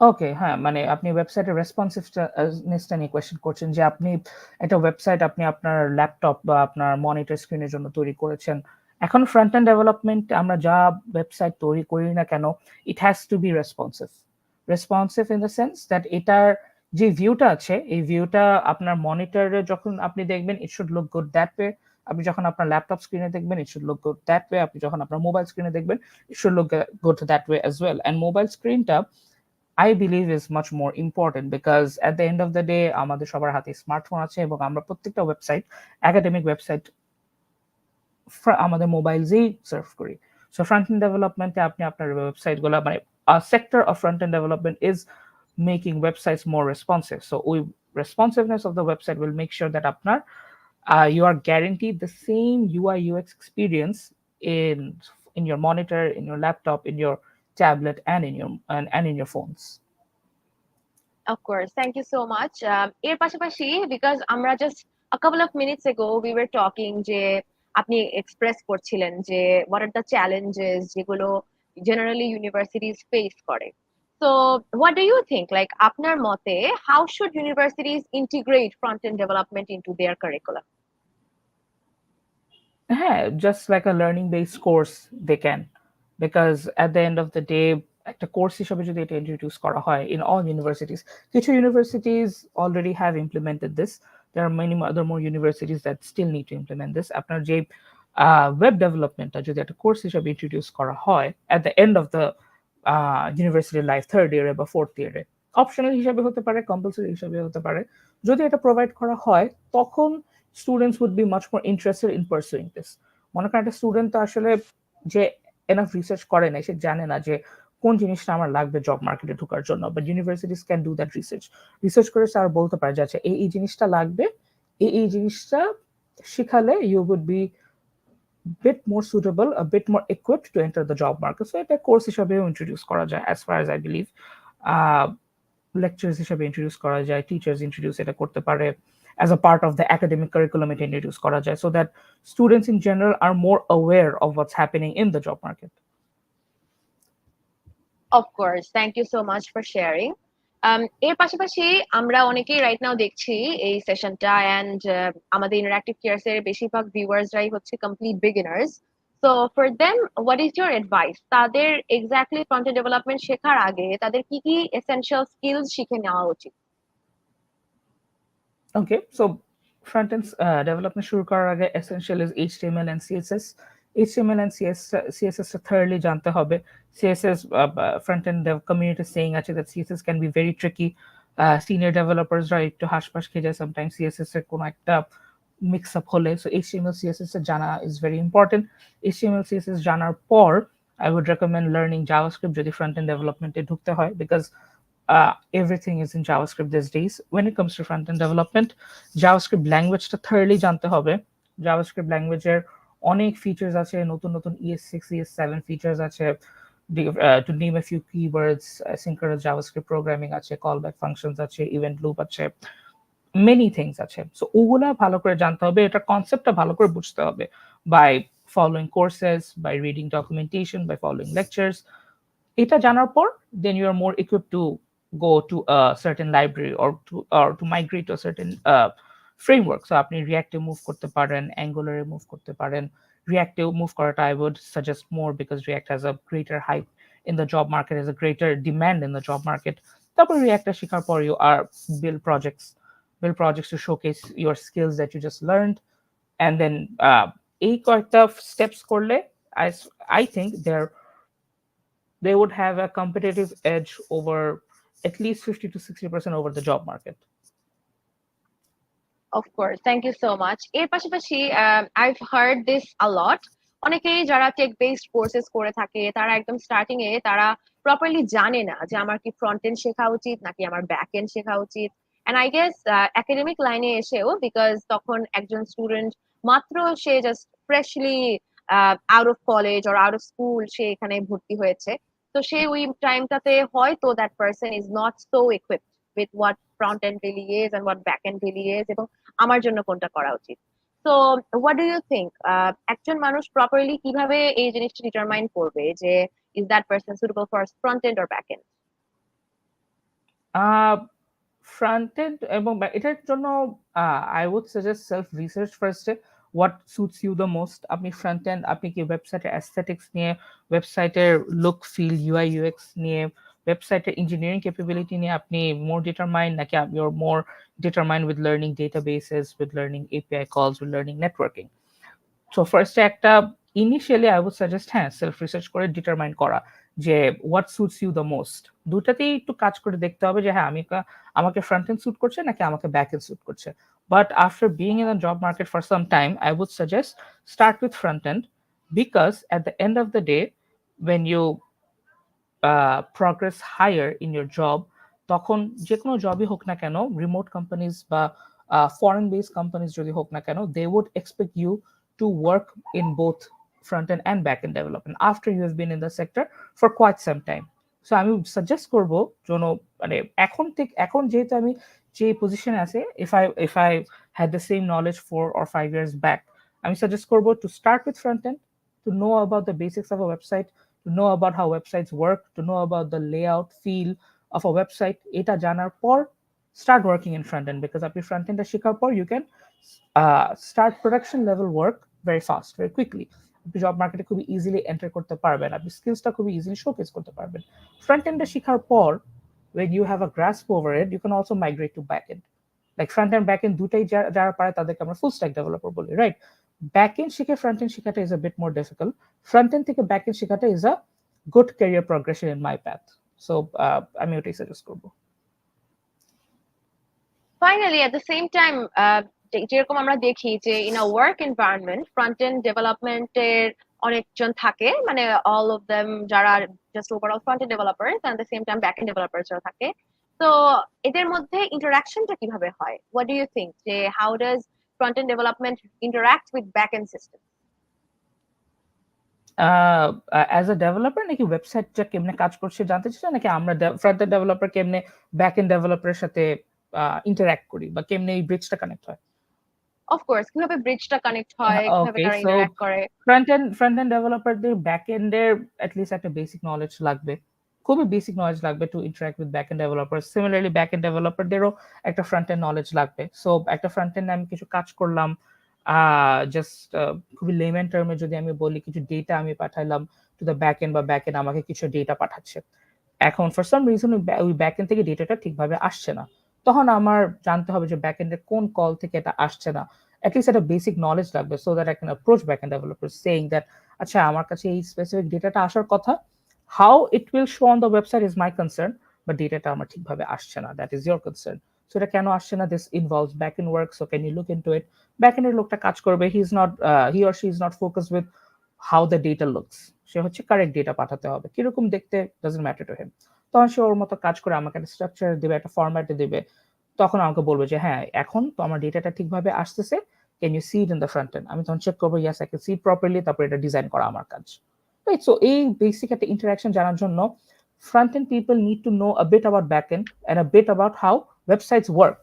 ওকে, হ্যাঁ, মানে আপনি ওয়েবসাইটের রেসপন্সিভনেসটা নিয়ে কোয়েশ্চেন করছেন যে আপনি একটা ওয়েবসাইট আপনি আপনার ল্যাপটপ বা আপনার মনিটর স্ক্রিনের জন্য তৈরি করেছেন। এখন ফ্রন্ট এন্ড ডেভেলপমেন্ট আমরা যা ওয়েবসাইট তৈরি করি না কেন, it has to be responsive in the sense that এটার যে ভিউটা আছে এই ভিউটা আপনার মনিটরে যখন আপনি দেখবেন it should look good that way. আপনি যখন আপনার ল্যাপটপ স্ক্রিনে দেখবেন, it should look good that way. আপনি যখন আপনার মোবাইল স্ক্রিনে দেখবেন, it should look good that way as well. And mobile স্ক্রিনটা I believe is much more important because at the end of the day আমাদের সবার হাতে স্মার্টফোন আছে এবং আমরা প্রত্যেকটা ওয়েবসাইট, একাডেমিক ওয়েবসাইট আমাদের মোবাইলসেই সার্ভ করি। সো ফ্রন্ট এন্ড ডেভেলপমেন্টে আপনি আপনার ওয়েবসাইটগুলো মানে sector of front end development is making websites more responsive. So we responsiveness of the website will make sure that আপনার you are guaranteed the same UI UX experience in your monitor, in your laptop, in your tablet, and in your phones. Of course, thank you so much. এর পাশাপাশি because আমরা just a couple of minutes ago we were talking যে আপনি express করছিলেন যে what are the challenges যেগুলো generally universities face করে. So what do you think? Like আপনার মতে how should universities integrate front-end development into their curriculum? হ্যাঁ, just like a learning based course they can, because at the end of the day একটা course হিসেবে যদি এটা introduce করা হয় in all universities, কিছু universities already have implemented this. There are many other more universities that still need to implement this. আপনার যে web ডেভেলপমেন্টটা যদি একটা কোর্স হিসেবে ইন্ট্রোডিউস করা হয় at the end of the university life, third ইয়ারে বা ফোর্থ ইয়ারে, অপশনাল হিসাবে হতে পারে, কম্পালসরি হিসাবে হতে পারে, যদি এটা প্রোভাইড করা হয় তখন students would be much more interested in pursuing this. মনে করেন একটা স্টুডেন্ট তো আসলে যে এনাফ রিসার্চ করে না, সে জানে না যে কোন জিনিসটা আমার লাগবে জব মার্কেটে ঢোকার জন্য, but universities can do that research. Research করে স্যার বলতে পারে যে আচ্ছা এই জিনিসটা লাগবে, এই জিনিসটা শিখালে you would be bit more suitable, a bit more equipped to enter the job market. So এটা কোর্স হিসেবেও ইন্ট্রোডিউস করা যায় as far as I believe. Lectures হিসেবে ইন্ট্রোডিউস করা যায়, টিচার্স ইন্ট্রোডিউস এটা করতে পারে, as a part of the academic curriculum এটা ইন্ট্রোডিউস করা যায়, so that students in general are more aware of what's happening in the job market. Of course, thank you so much for sharing. এর পাশাপাশি আমরা অনেকেই right now দেখছি এই সেশনটা and আমাদের ইন্টারঅ্যাক্টিভ কেয়ারস এর বেশিরভাগ ভিউয়ার্সরাই হচ্ছে complete beginners. So for them what is your advice? তাদের এক্স্যাক্টলি ফ্রন্ট এন্ড ডেভেলপমেন্ট শেখার আগে তাদের কি কি এসেনশিয়াল স্কিলস শিখে নেওয়া উচিত? Okay, so front-end development শুরু করার আগে essential is HTML and CSS. HTML and CSS thoroughly জানতে হবে। CSS front-end dev community saying আছে that CSS can be very tricky. Senior developers রা একটু হাসপাস খেয়ে যায় sometimes CSS এর কোনো একটা mix up হলে, so HTML CSS এর জানা is very important. HTML CSS জানার পর I would recommend learning JavaScript যদি front-end development এ ঢুকতে হয়, because everything is in JavaScript these days. When it comes to front-end development, JavaScript language-টা thoroughly জানতে হবে। JavaScript language-এর অনেক ফিচার্স আছে, নতুন নতুন ES6 ES7 ফিচার্স আছে, to name a few keywords, asynchronous JavaScript programming আছে, callback functions আছে, event loop আছে, many things আছে। সো ওগুলা ভালো করে জানতে হবে, এটা কনসেপ্টটা ভালো করে বুঝতে হবে by following courses, by reading documentation, by following lectures. এটা জানার পর then you are more equipped to go to a certain library or to migrate to a certain framework. So আপনি React এ move করতে পারেন, Angular এ move করতে পারেন। React এ move করাটা I would suggest more because React has a greater hype in the job market, has a greater demand in the job market. তারপর React টা শেখার পর you are build projects to showcase your skills that you just learned, and then এই কয়েকটা steps করলে I I think they would have a competitive edge over at least 50 to 60% over the job market. Of course, thank you so much. এর পাশাপাশি I've heard this a lot. অনেকেই যারা take based courses করে থাকে তারা একদম starting এ তারা properly জানে না যে আমার কি ফ্রন্ট এন্ড শেখা উচিত নাকি আমার ব্যাক এন্ড শেখা উচিত। এন্ড আই গেস একাডেমিক লাইনে এসেও বিকজ তখন একজন স্টুডেন্ট মাত্র সে just freshly out of college or out of school সে এখানে ভর্তি হয়েছে, তো সে ওই টাইমটাতে হয়তো that person is not so equipped with what front end really is and what back end really is এবং আমার জন্য কোনটা করা উচিত। So what do you think একজন মানুষ প্রপারলি কিভাবে এই জিনিসটা ডিটারমাইন করবে যে is that person suitable for front end or back end? Front end এবং এটার জন্য I would suggest self research ফার্স্টে, what suits you the most. আপনি ফ্রন্ট এন্ড আপনি কি ওয়েবসাইটের অ্যাস্থেটিক্স নিয়ে, ওয়েবসাইটের লুক ফিল ইউআই ইউএক্স নিয়ে, ওয়েবসাইটের ইঞ্জিনিয়ারিং ক্যাপাবিলিটি নিয়ে আপনি মোর ডিটারমাইন্ড, নাকি your more determined with learning databases, with learning API calls, with learning networking? So ফার্স্টে একটা ইনিশিয়ালি আই উড সাজেস্ট হ্যাঁ সেলফ রিসার্চ করে ডিটারমাইন করা যে what suits you the most. দুটাতেই একটু কাজ করে দেখতে হবে যে হ্যাঁ আমাকে ফ্রন্ট এন্ড স্যুট করছে নাকি আমাকে ব্যাক এন্ড স্যুট করছে। But after being in the job market for some time I would suggest start with front end, because at the end of the day when you progress higher in your job, তখন যে কোনো জবই হোক না কেন, remote companies বা foreign base companies যদি হোক না কেন, they would expect you to work in both front end and back end development after you have been in the sector for quite some time. So আমি suggest করবো যেন মানে এখন যেহেতু আমি যে পজিশনে আছে, if I had the same knowledge 4 or 5 years back, আমি সাজেস্ট করবো to start with front and, to know about the basics of a website, to know about how websites work, to know about the layout, feel of a website. এটা জানার পর start working in front end, because আপনি front end শেখার পর you can start production level work very fast, very quickly. আপনি job মার্কেটে খুবই easily enter করতে পারবেন, আপনি স্কিলসটা খুবই ইজিলি শোকেস করতে পারবেন। ফ্রন্ট এন্ডে শেখার পর when you have a grasp over it, you can also migrate to back end. Like front end back end দুটাই যারা পারে তাদেরকে আমরা ফুল স্ট্যাক ডেভেলপার বলি, রাইট? ব্যাক এন্ড শিখে ফ্রন্ট এন্ড শেখাটা is a bit more difficult, front end থেকে back end শেখাটা is a good career progression in my path. So আমি ওটাই সাজেস্ট করবো। Finally at the same time যেরকম আমরা দেখি যে in a work environment front end ডেভেলপমেন্টের অনেকজন থাকে, মানে অল অফ দেম যারা just overall front end developers and the same time back end developers যারা থাকে। তো এদের মধ্যে ইন্টারাকশনটা কিভাবে হয়? হোয়াট ডু ইউ থিঙ্ক যে how does front end development interact with back end system? As a developer নাকি ওয়েবসাইটটা কেমনে কাজ করছে জানতে চাচ্ছেন, নাকি আমরা ফ্রন্ট এন্ড ডেভেলপার কেমনে ব্যাক এন্ড ডেভেলপারের সাথে ইন্টারঅ্যাক্ট করি বা কেমনে এই ব্রিজটা কানেক্ট হয়? অফ কোর্স কিভাবে ব্রিজটা কানেক্ট হয়, কিভাবে ওকে, তারা সো ইন্টারঅ্যাক্ট করে? ফ্রন্ট এন্ড ডেভেলপারদের ব্যাক এন্ডের অ্যাটলিস্ট একটা বেসিক নলেজ লাগবে, খুবই বেসিক নলেজ লাগবে to interact with back end developer. Similarly back end ডেভেলপারদেরও একটা ফ্রন্ট এন্ড নলেজ লাগবে। সো একটা ফ্রন্ট এন্ড আমি কিছু কাজ করলাম, জাস্ট খুবই লেমেন টার্মে যদি আমি বলি, কিছু ডেটা আমি পাঠাইলাম টু দ্য ব্যাক এন্ড, বা ব্যাক এন্ড আমাকে কিছু ডেটা পাঠাচ্ছে। এখন ফর সাম রিজন ওই ব্যাক এন্ড থেকে ডেটাটা ঠিকভাবে আসছে না, তখন আমার জানতে হবে যে ব্যাক এন্ডের কোন কল থেকে এটা আসছে না। at least একটা বেসিক নলেজ লাগবে so that I can approach backend developers saying that আচ্ছা আমার কাছে এই স্পেসিফিক ডেটাটা আসার কথা, how it will show on the website is my concern, but ডেটাটা আমার ঠিকভাবে আসছে না, that is your concern. So এটা কেন আসছে না, this involves backend work, so can you look into it? backend এর লোকটা কাজ করবে, he or she is not focused with how the data looks, সে হচ্ছে কারেক্ট ডেটা পাঠাতে হবে, কিরকম দেখতে doesn't matter to him। তখন সে ওর মতো কাজ করে আমাকে একটা স্ট্রাকচার দিবে, একটা ফরম্যাটে দিবে, তখন আমাকে বলবে যে হ্যাঁ এখন তো আমার ডেটাটা ঠিকভাবে আসতেছে, can you see it in the front end? আমি তখন চেক করবো yes I can see it properly, তারপর এটা ডিজাইন করা আমার কাজ, রাইট? সো এই বেসিক একটা ইন্টারাকশন জানার জন্য front end people need to know a bit about back end and a bit about how websites work.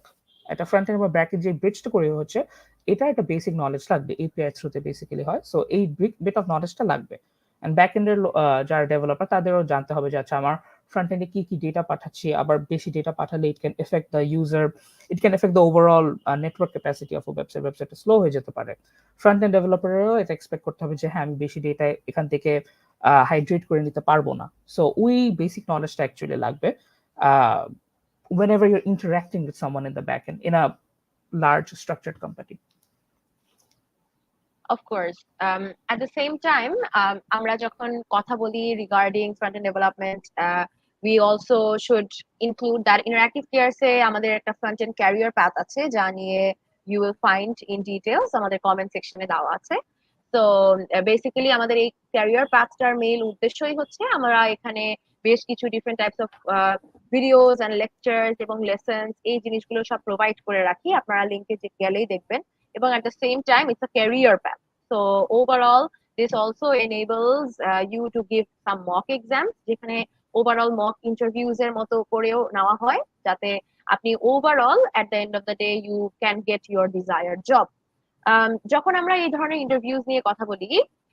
একটা ফ্রন্ট এন্ড বা ব্যাক এন্ড যে ব্রিজটা করে হচ্ছে, এটা একটা বেসিক নলেজ লাগবে, এপিআই থ্রুতে বেসিক্যালি হয়। সো এই বিট অফ নলেজটা লাগবে। এন্ড ব্যাক এন্ডের যারা ডেভেলপার তাদেরও জানতে হবে যে আচ্ছা আমার ফ্রন্ট এন্ডে কি কি ডেটা পাঠাচ্ছি, আবার বেশি ডেটা পাঠালে it can effect the user, it can effect the overall network capacity of ওয়েবসাইটটা স্লো হয়ে যেতে পারে। ফ্রন্ট এন্ড ডেভেলপারেরও এটা এক্সপেক্ট করতে হবে যে হ্যাঁ আমি বেশি ডেটা এখান থেকে হাইড্রেট করে নিতে পারবো না। সো ওই বেসিক নলেজটা অ্যাকচুয়ালি লাগবে whenever you're interacting with someone in the backend in a large structured company. Of course. At the same time, আমরা যখন কথা বলি regarding front-end development, we also should include that interactive careers এ আমাদের একটা front-end career path আছে, যা নিয়ে you will find in details আমাদের comment section এ দেওয়া আছে। তো বেসিক্যালি আমাদের এই ক্যারিয়ার পাথটার মেইন উদ্দেশ্যই হচ্ছে আমরা এখানে বেশ কিছু different types of videos and lectures এবং লেসন্স এই জিনিসগুলো সব প্রোভাইড করে রাখি, আপনারা লিংকে গেলেই দেখবেন। এবং at the same time it's a career path, so overall this also enables you to give some mock exams, যেখানে ওভারঅল মক ইন্টারভিউজ এর মতো করেও নেওয়া হয়, যাতে আপনি overall at the end of the day you can get your desired job. যখন আমরা এই ধরনের ইন্টারভিউজ নিয়ে কথা বলি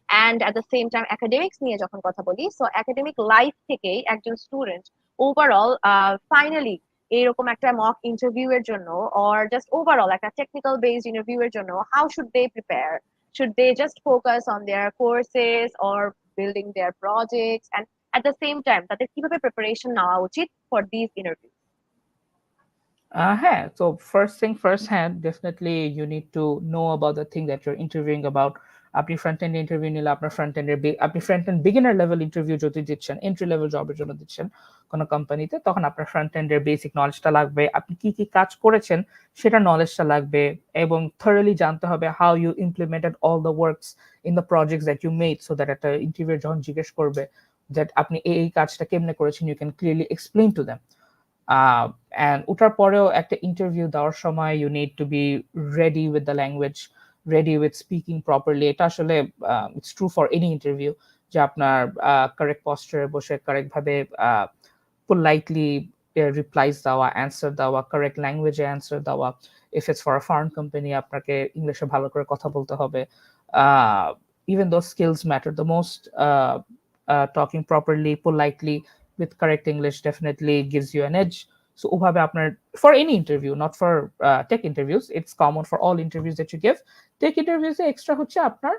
and at the same time academics নিয়ে যখন কথা বলি, সো একাডেমিক লাইফ থেকেই একজন স্টুডেন্ট ওভারঅল ফাইনালি এইরকম একটা মক ইন্টারভিউ এর জন্য অর জাস্ট ওভারঅল একটা টেকনিক্যাল বেসড ইন্টারভিউ এর জন্য how should they prepare? Should they just focus on their courses or building their projects, and at the same time তাদের কিভাবে preparation নেওয়া উচিত ফর দিস ইন্টারভিউ? হ্যাঁ, so first thing first hand, definitely you need to know about the thing that you're interviewing about. আপনি front end interview নিলে আপনার front এন্ডের আপনি front and beginner level interview যদি দিচ্ছেন, এন্ট্রি লেভেল জবের জন্য দিচ্ছেন কোনো কোম্পানিতে, তখন আপনার ফ্রন্ট এন্ডের বেসিক নলেজটা লাগবে, আপনি কি কি কাজ করেছেন সেটা নলেজটা লাগবে, এবং থরলি জানতে হবে how you implemented all the works in the projects that you made, so that একটা ইন্টারভিউ যখন জিজ্ঞেস করবে দ্যাট আপনি এই কাজটা কেমনে করেছেন, you can clearly explain to them. And ওটার পরেও একটা ইন্টারভিউ দেওয়ার সময় you need to be ready with the language, ready with speaking properly. এটা আসলে it's true for any interview, যে আপনার কারেক্ট পশ্চারে বসে কারেক্ট ভাবে পোলাইটলি রিপ্লাইজ দেওয়া, অ্যান্সার দেওয়া, কারেক্ট ল্যাঙ্গুয়েজে অ্যান্সার দেওয়া। If it's for a foreign company আপনাকে ইংলিশে ভালো করে কথা বলতে হবে। Even those skills matter the most. Talking properly, politely, with correct English definitely gives you an edge. So ওভাবে আপনার for any interview, not for tech interviews, it's common for all interviews that you give. Tech interviews A extra হচ্ছে আপনার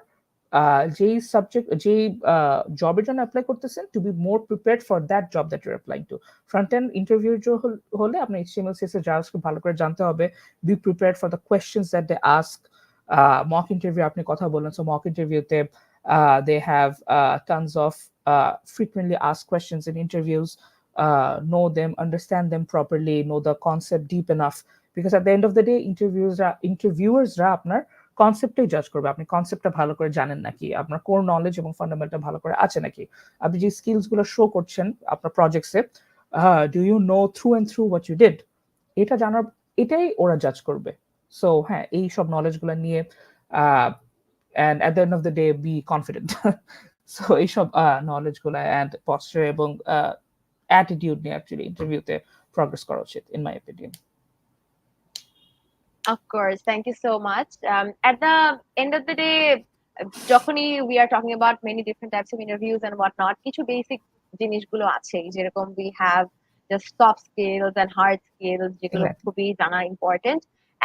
যেই subject, যেই জবের জন্য apply করতেছেন, to be more prepared for that job that you applying to. Front end interview হলে আপনি HTML CSS JavaScript ভালো করে জানতে হবে, be prepared for the questions that they ask. Mock interview আপনি কথা বললেন, সো মক ইন্টারভিউতে they have tons of frequently asked questions in interviews. Know them, understand them properly, know the concept deep enough, because at the end of the day interviewers আপনার কনসেপ্টটাই জাজ করবে, আপনি কনসেপ্টটা ভালো করে জানেন নাকি, আপনার কোর নলেজ এবং ফান্ডামেন্টাল ভালো করে আছে নাকি, আপনি যে স্কিলস গুলো শো করছেন আপনার প্রজেক্টসে, do you know through and through what you did, এটা জানার, এটাই ওরা জাজ করবে। সো হ্যাঁ, এই সব নলেজগুলো নিয়ে and at the end of the day be confident. So এইসব নলেজ গুলো and posture এবং attitude নিয়ে actually ইন্টারভিউতে প্রগ্রেস করা উচিত, in my opinion. Of course, thank you so much. At the end of the day, যখনই we are talking about many different types of interviews and whatnot, কিছু basic জিনিসগুলো আছে, যেরকম we have the soft skills and hard skills, যেগুলো Exactly. খুবই জানা important.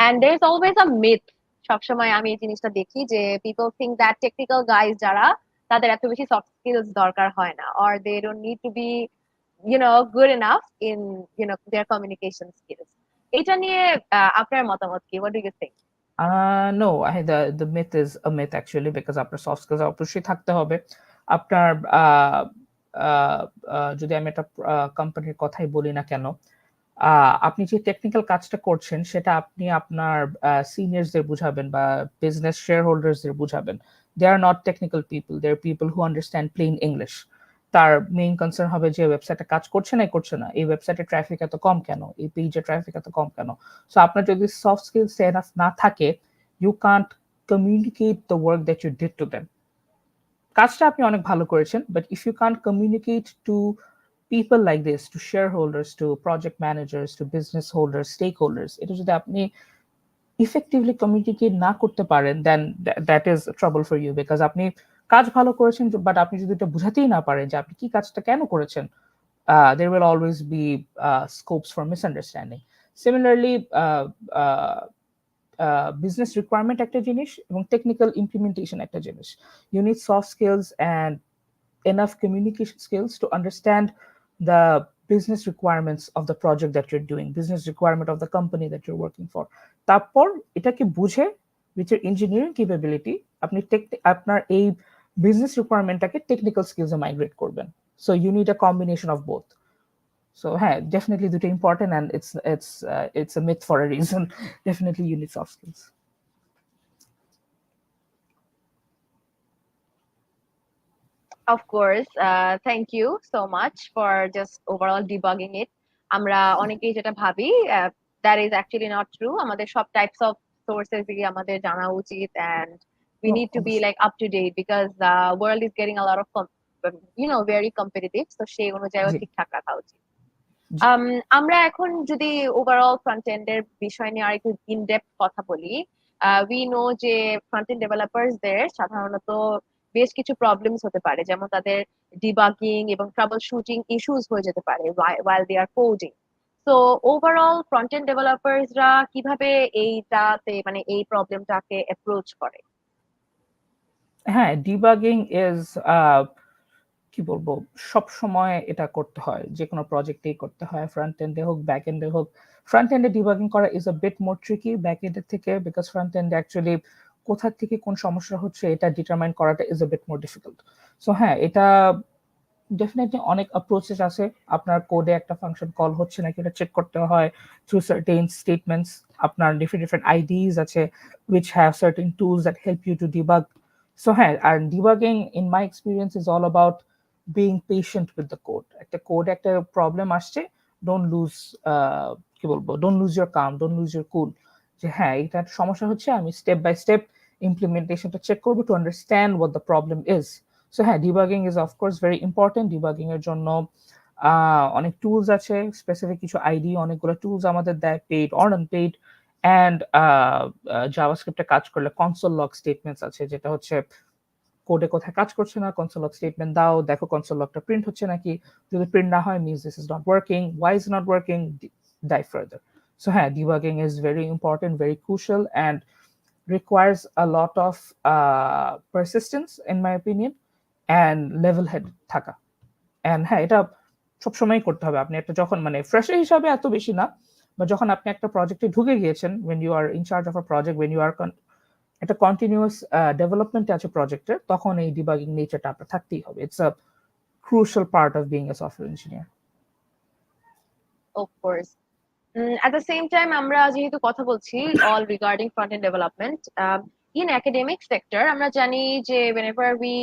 And there's always a myth, সবসময় আমি এই জিনিসটা দেখি যে people think that technical guys যারা, তাদের এত বেশি soft skills দরকার হয় না, or they don't need to be good enough in their communication skills. এটা নিয়ে আপনার মতামত কি? What do you think? No, the myth is a myth actually, because আপনার সফট স্কিলস অবশ্যই থাকতে হবে। আপনার যদি আমি একটা কোম্পানির কথাই বলি না কেন, আপনি যে টেকনিক্যাল কাজটা করছেন সেটা আপনি আপনার সিনিয়রসদের বুঝাবেন বা বিজনেস শেয়ার হোল্ডার্সদের বুঝাবেন। They are not technical people, they are people who understand plain English. তার মেইন কনসার্ন হবে যে ওয়েবসাইটে কাজ করছে না, করছে না, এই ওয়েবসাইটে ট্রাফিক এত কম কেন, এই পেজে ট্রাফিক এত কম কেন। সো আপনার যদি সফট স্কিলস এনাফ না থাকে, you can't communicate the work that you did to them. কাজটা আপনি অনেক ভালো করেছেন, but if you can't communicate to people like this, to shareholders, to project managers, to business holders, stakeholders, এটা যদি আপনি effectively communicate না করতে পারেন, then that is trouble for you, because আপনি কাজ ভালো করেছেন, বাট আপনি যদি এটা বুঝাতেই না পারেন যে আপনি কি কাজটা কেন করেছেন, there will always be scopes for misunderstanding. Similarly, business requirement একটা জিনিস এবং technical implementation একটা জিনিস. You need soft skills and enough communication skills to understand the business requirements of the project that you're doing, business requirement of the company that you're working for. তারপর এটাকে বুঝে with your engineering capability আপনি আপনার এই business requirementটাকে technical skills এ migrate করবেন. So you need a combination of both. So হ্যাঁ, definitely দুটো important, and it's a myth for a reason. Definitely you need soft skills. Of course, thank you so much for just overall debugging it. আমরা অনেকেই যেটা ভাবি, that is actually not true. আমাদের সব types of sources দিয়ে আমাদের জানা উচিত, and we Oh, need to be obviously. like up to date, because the world is getting a lot of very competitive, so সেই অনুযায়ীও জি, ঠিকঠাক রাখা উচিত। জি, আমরা এখন যদি ওভারঅল ফ্রন্ট এন্ডের বিষয় নিয়ে আরেকটু ইন ডেপথ কথা বলি, উই নো যে ফ্রন্ট এন্ড ডেভেলপারসদের সাধারণত বেশ কিছু প্রবলেমস হতে পারে, যেমন তাদের ডিবাগিং এবং ট্রাবল শুটিং ইস্যুস হয়ে যেতে পারে while they are coding. তো ওভারঅল ফ্রন্ট এন্ড ডেভেলপারসরা কিভাবে এইটাতে, মানে এই প্রবলেমটাকে অ্যাপ্রোচ করে? হ্যাঁ, ডিবাগিং ইজ কি বলবো, সব সময় এটা করতে হয়, যে কোনো প্রজেক্টেই করতে হয়, ফ্রন্ট এন্ডে হোক ব্যাক এন্ডে হোক। ফ্রন্ট এন্ডে ডিবাগিং করা is a bit more tricky back এন্ডের থেকে, বিকজ ফ্রন্ট এন্ডে অ্যাকচুয়ালি কোথা থেকে কোন সমস্যা হচ্ছে এটা ডিটারমাইন করাটা is a bit more difficult. So হ্যাঁ, এটা ডেফিনেটলি অনেক অ্যাপ্রোচেস আছে। আপনার কোডে একটা ফাংশন কল হচ্ছে নাকি এটা চেক করতে হয় থ্রু সার্টেন স্টেটমেন্টস। আপনার ডিফারেন্ট ডিফারেন্ট আইডিস আছে which have certain tools that help you to debug. So হ্যাঁ, আর debugging in my experience is all about being patient with the code. একটা কোডে একটা প্রবলেম আসছে, ডোন্ট লুজ কি বলবো, don't lose your calm, don't lose your cool, যে হ্যাঁ এটা সমস্যা হচ্ছে, আমি স্টেপ বাই স্টেপ ইমপ্লিমেন্টেশনটা চেক করবো to understand what the problem is. So হ্যাঁ, debugging is of course very important. Debugging এর জন্য অনেক টুলস আছে, স্পেসিফিক কিছু আইডি, অনেকগুলো টুলস আমাদের দেয়, পেইড অর আনপেইড। অ্যান্ড জাভাস্ক্রিপ্টে কাজ করলে কনসোল লগ স্টেটমেন্টস আছে, যেটা হচ্ছে কোডে কোথায় কাজ করছে না, কনসোল লগ স্টেটমেন্ট দাও, দেখো কনসোল লগটা প্রিন্ট হচ্ছে নাকি, যদি প্রিন্ট না হয় means this is not working, why is not working, dive further. So yeah, debugging is very important, very crucial, and requires a lot of persistence in my opinion, and level head থাকা। and হ্যাঁ, এটা সবসময় করতে হবে। আপনি একটা যখন মানে ফ্রেশার হিসাবে এত বেশি না, বা যখন আপনি একটা প্রজেক্টে ঢুকে গিয়েছেন, when you are in charge of a project, when you are একটা কন্টিনিউয়াস ডেভেলপমেন্ট আছে প্রজেক্টের, তখন এই ডিবাগিং নেচারটা আপনার থাকতেই হবে। It's a crucial part of being a software engineer. Of course. At the same time, আমরা যেহেতু কথা বলছি all regarding front-end development, in academic sector, আমরা জানি যে whenever we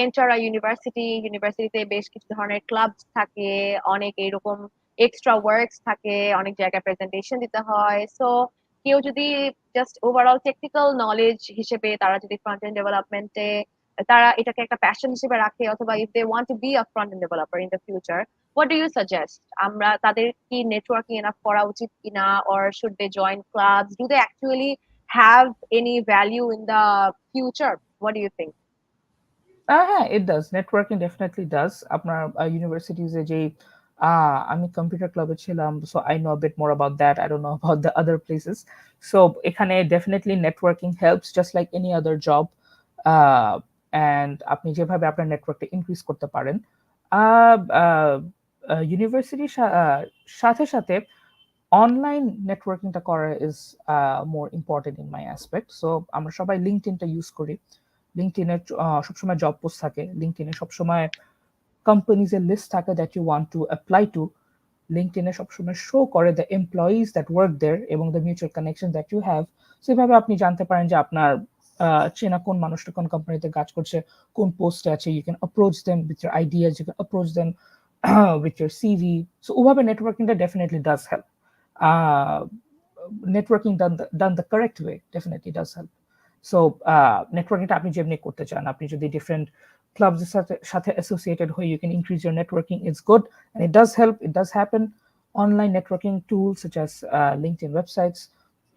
enter a university বেশ কিছু ধরনের ক্লাবস থাকে, অনেক এরকম এক্সট্রা ওয়ার্কস থাকে, অনেক জায়গায় প্রেজেন্টেশন দিতে হয়। সো কেউ যদি জাস্ট ওভারঅল টেকনিক্যাল নলেজ হিসেবে তারা যদি ফ্রন্ট এন্ড ডেভেলপমেন্টে তারা এটাকে একটা প্যাশন হিসেবে রাখে, অথবা if they want to be a front end developer in the future, what do you suggest? আমরা তাদের কি নেটওয়ার্কিং এনাফ করা উচিত কিনা, or should they join clubs? Do they actually have any value in the future? What do you think? হ্যাঁ, it does, networking definitely does. আপনার ইউনিভার্সিটিজে যে আমি কম্পিউটার ক্লাবে ছিলাম, so I know bit more about that, I don't know about the other places. So এখানে definitely networking helps just like any other job. And আপনি যেভাবে আপনার নেটওয়ার্কটা ইনক্রিজ করতে পারেন, ইউনিভার্সিটির সাথে সাথে অনলাইন নেটওয়ার্কিংটা করা is more important in my aspect. So আমরা সবাই লিঙ্কডইনটা ইউজ করি। লিঙ্কডইনে সবসময় জব পোস্ট থাকে, লিঙ্কডইনে সবসময় কোম্পানিজের লিস্ট থাকে that you want to apply to. লিঙ্কডইনে সবসময় শো করে the employees that work there এবং the mutual connection that you have. সেভাবে আপনি জানতে পারেন যে আপনার চেনা কোন মানুষটা কোন কোম্পানিতে কাজ করছে, কোন পোস্টে আছে। You can approach them with your ideas, you can approach them with your CV. So ওভাবে নেটওয়ার্কিংটা definitely does help. Networking done the correct way definitely does help. So নেটওয়ার্কিংটা আপনি যেমনি করতে চান, আপনি যদি ডিফারেন্ট ক্লাবস এর সাথে অ্যাসোসিয়েটেড হয়ে you can increase your networking, it's good, and it does help, it does happen. Online networking tools such as LinkedIn websites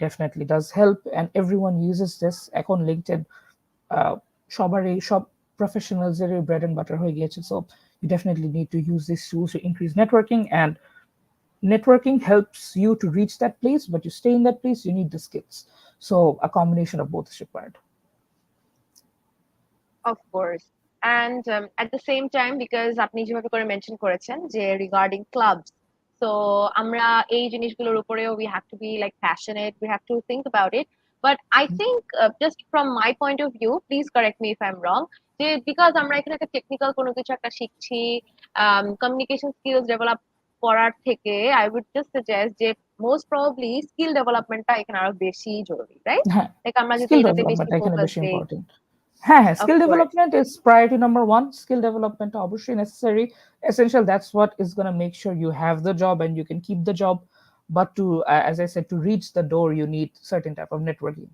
definitely does help, and everyone uses this. এখন LinkedIn সবারই, সব professionals এর bread and butter হয়ে গিয়েছে। So you definitely need to use these tools to increase networking, and networking helps you to reach that place, but you stay in that place, you need the skills. So a combination of both is required. Of course. And at the same time, because আপনি যেভাবে করে mention করেছেন যে regarding clubs, so আমরা এই জিনিসগুলোর উপরেও we have to be like passionate, we have to think about it. But I think just from my point of view, please correct me if I'm wrong, যে because আমরা এখানে একটা technical কোনো কিছু একটা শিখছি, কমিউনিকেশন স্কিলস ডেভেলপ করার থেকে আই উড জাস্ট সাজেস্ট যে মোস্ট প্রবাবলি স্কিল ডেভেলপমেন্টটা এখানে আরো বেশি জরুরি, রাইট? হ্যাঁ, লাইক আমরা যদি স্কিল এটাতে বেশি ডেভেলপমেন্ট এখানে ফোকাস বেশি দেই। ইম্পর্টেন্ট। হ্যাঁ হ্যাঁ, of skill course. Development is priority number one. Skill ডেভেলপমেন্টটা অবশ্যই necessary, essential. That's what is gonna make sure you have the job and you can keep the job. But too, as I said, to reach the door you need certain type of networking.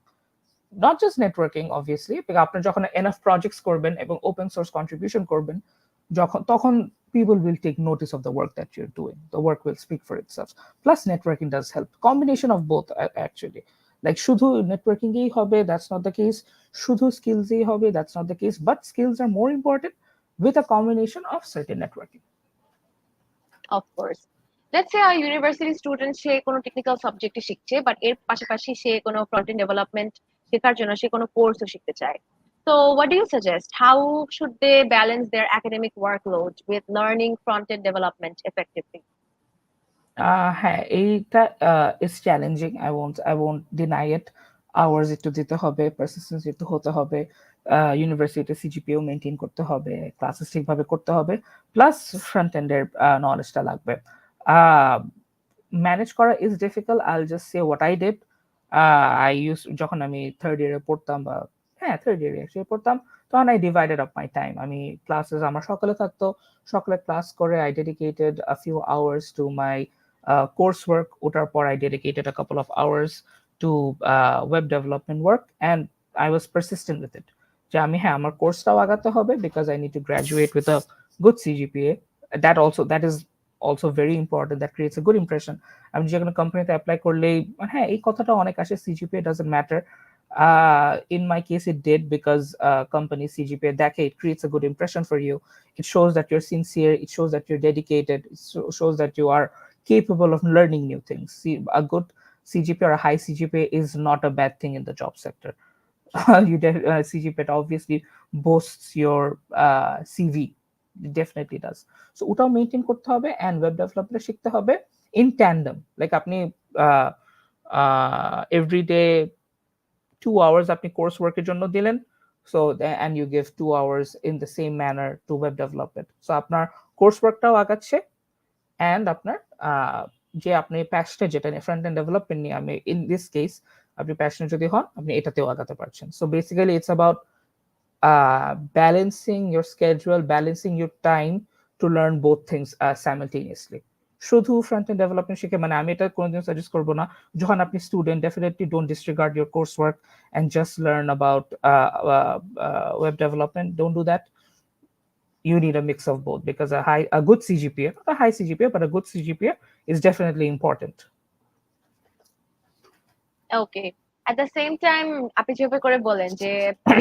Not just networking obviously, আপনি যখন enough projects করবেন এবং open source contribution করবেন, তখন people will take notice of the work that you're doing. The work will speak for itself. Plus networking does help. Combination of both actually. Like শুধু networking এই হবে, that's not the case. শুধু skills এই হবে, that's not the case. But skills are more important with a combination of certain networking. Of course. Let's say university student, সে কোনো technical সাবজেক্টে শিখছে, বাট এর পাশাপাশি সে কোনো ফ্রন্ট এন্ড ডেভেলপমেন্ট শেখার জন্য সে কোনো কোর্সও শিখতে চায়। So what do you suggest? How should they balance their academic workload with learning front-end development effectively? হ্যাঁ, এইটা is challenging. I won't deny it. Hours একটু দিতে হবে, পারসিস্টেন্স একটু হতে হবে, ইউনিভার্সিটি সিজিপিএও মেনটেন করতে হবে, ক্লাসেস ঠিকভাবে করতে হবে, প্লাস ফ্রন্ট এন্ডের নলেজটা লাগবে। ম্যানেজ করা ইজ ডিফিকাল্ট, আইল just say what I did. I use যখন আমি থার্ড ইয়ারে পড়তাম, বা হ্যাঁ থার্ড ইয়ারে অ্যাকচুয়ালি পড়তাম, তখন I divided up my time. আমি ক্লাসেস আমার সকালে থাকতো, সকালে ক্লাস করে I dedicated a few hours to my course work. ওটার পর I dedicated a couple of hours to web development work, and I was persistent with it, যে আমি হ্যাঁ আমার কোর্সটাও আগাতে হবে because I need to graduate with a good CGPA. That is also very important, that creates a good impression. আমি যে কোনো কোম্পানিতে অ্যাপ্লাই করলেই হ্যাঁ এই কথাটা অনেক আসে, CGPA doesn't matter. In my case it did, because company CGPA দেখে, it creates a good impression for you. It shows that you're sincere, it shows that you're dedicated, it shows that you are capable of learning new things. See, a good CGPA or a high CGPA is not a bad thing in the job sector. CGPA obviously boasts your CV. It definitely does. So ওটাও maintain করতে হবে, and web development শিখতে হবে in tandem. Like আপনি every day 2 hours আপনি course ওয়ার্কের জন্য দিলেন, so and you give 2 hours in the same manner to web development. So আপনার কোর্স ওয়ার্কটাও আগাচ্ছে, and আপনার যে আপনি প্যাশনেট যেটা নিয়ে ফ্রন্ট এন্ড ডেভেলপমেন্ট নিয়ে, আমি ইন দিস কেস আপনি প্যাশনেট যদি হন আপনি এটাতেও আগাতে পারছেন। So basically it's about balancing your schedule, balancing your time to learn both things simultaneously. শুধু ফ্রন্ট এন্ড ডেভেলপমেন্ট শিখে, মানে আমি এটা কোনোদিন সাজেস্ট করবো না, যখন আপনি student definitely don't disregard your course work and just learn about web development. Don't do that. You need a mix of both, because a good CGPA, not a high CGPA, but a good CGPA is definitely important. Okay, at the same time আপনি যেভাবে করে বলেন যে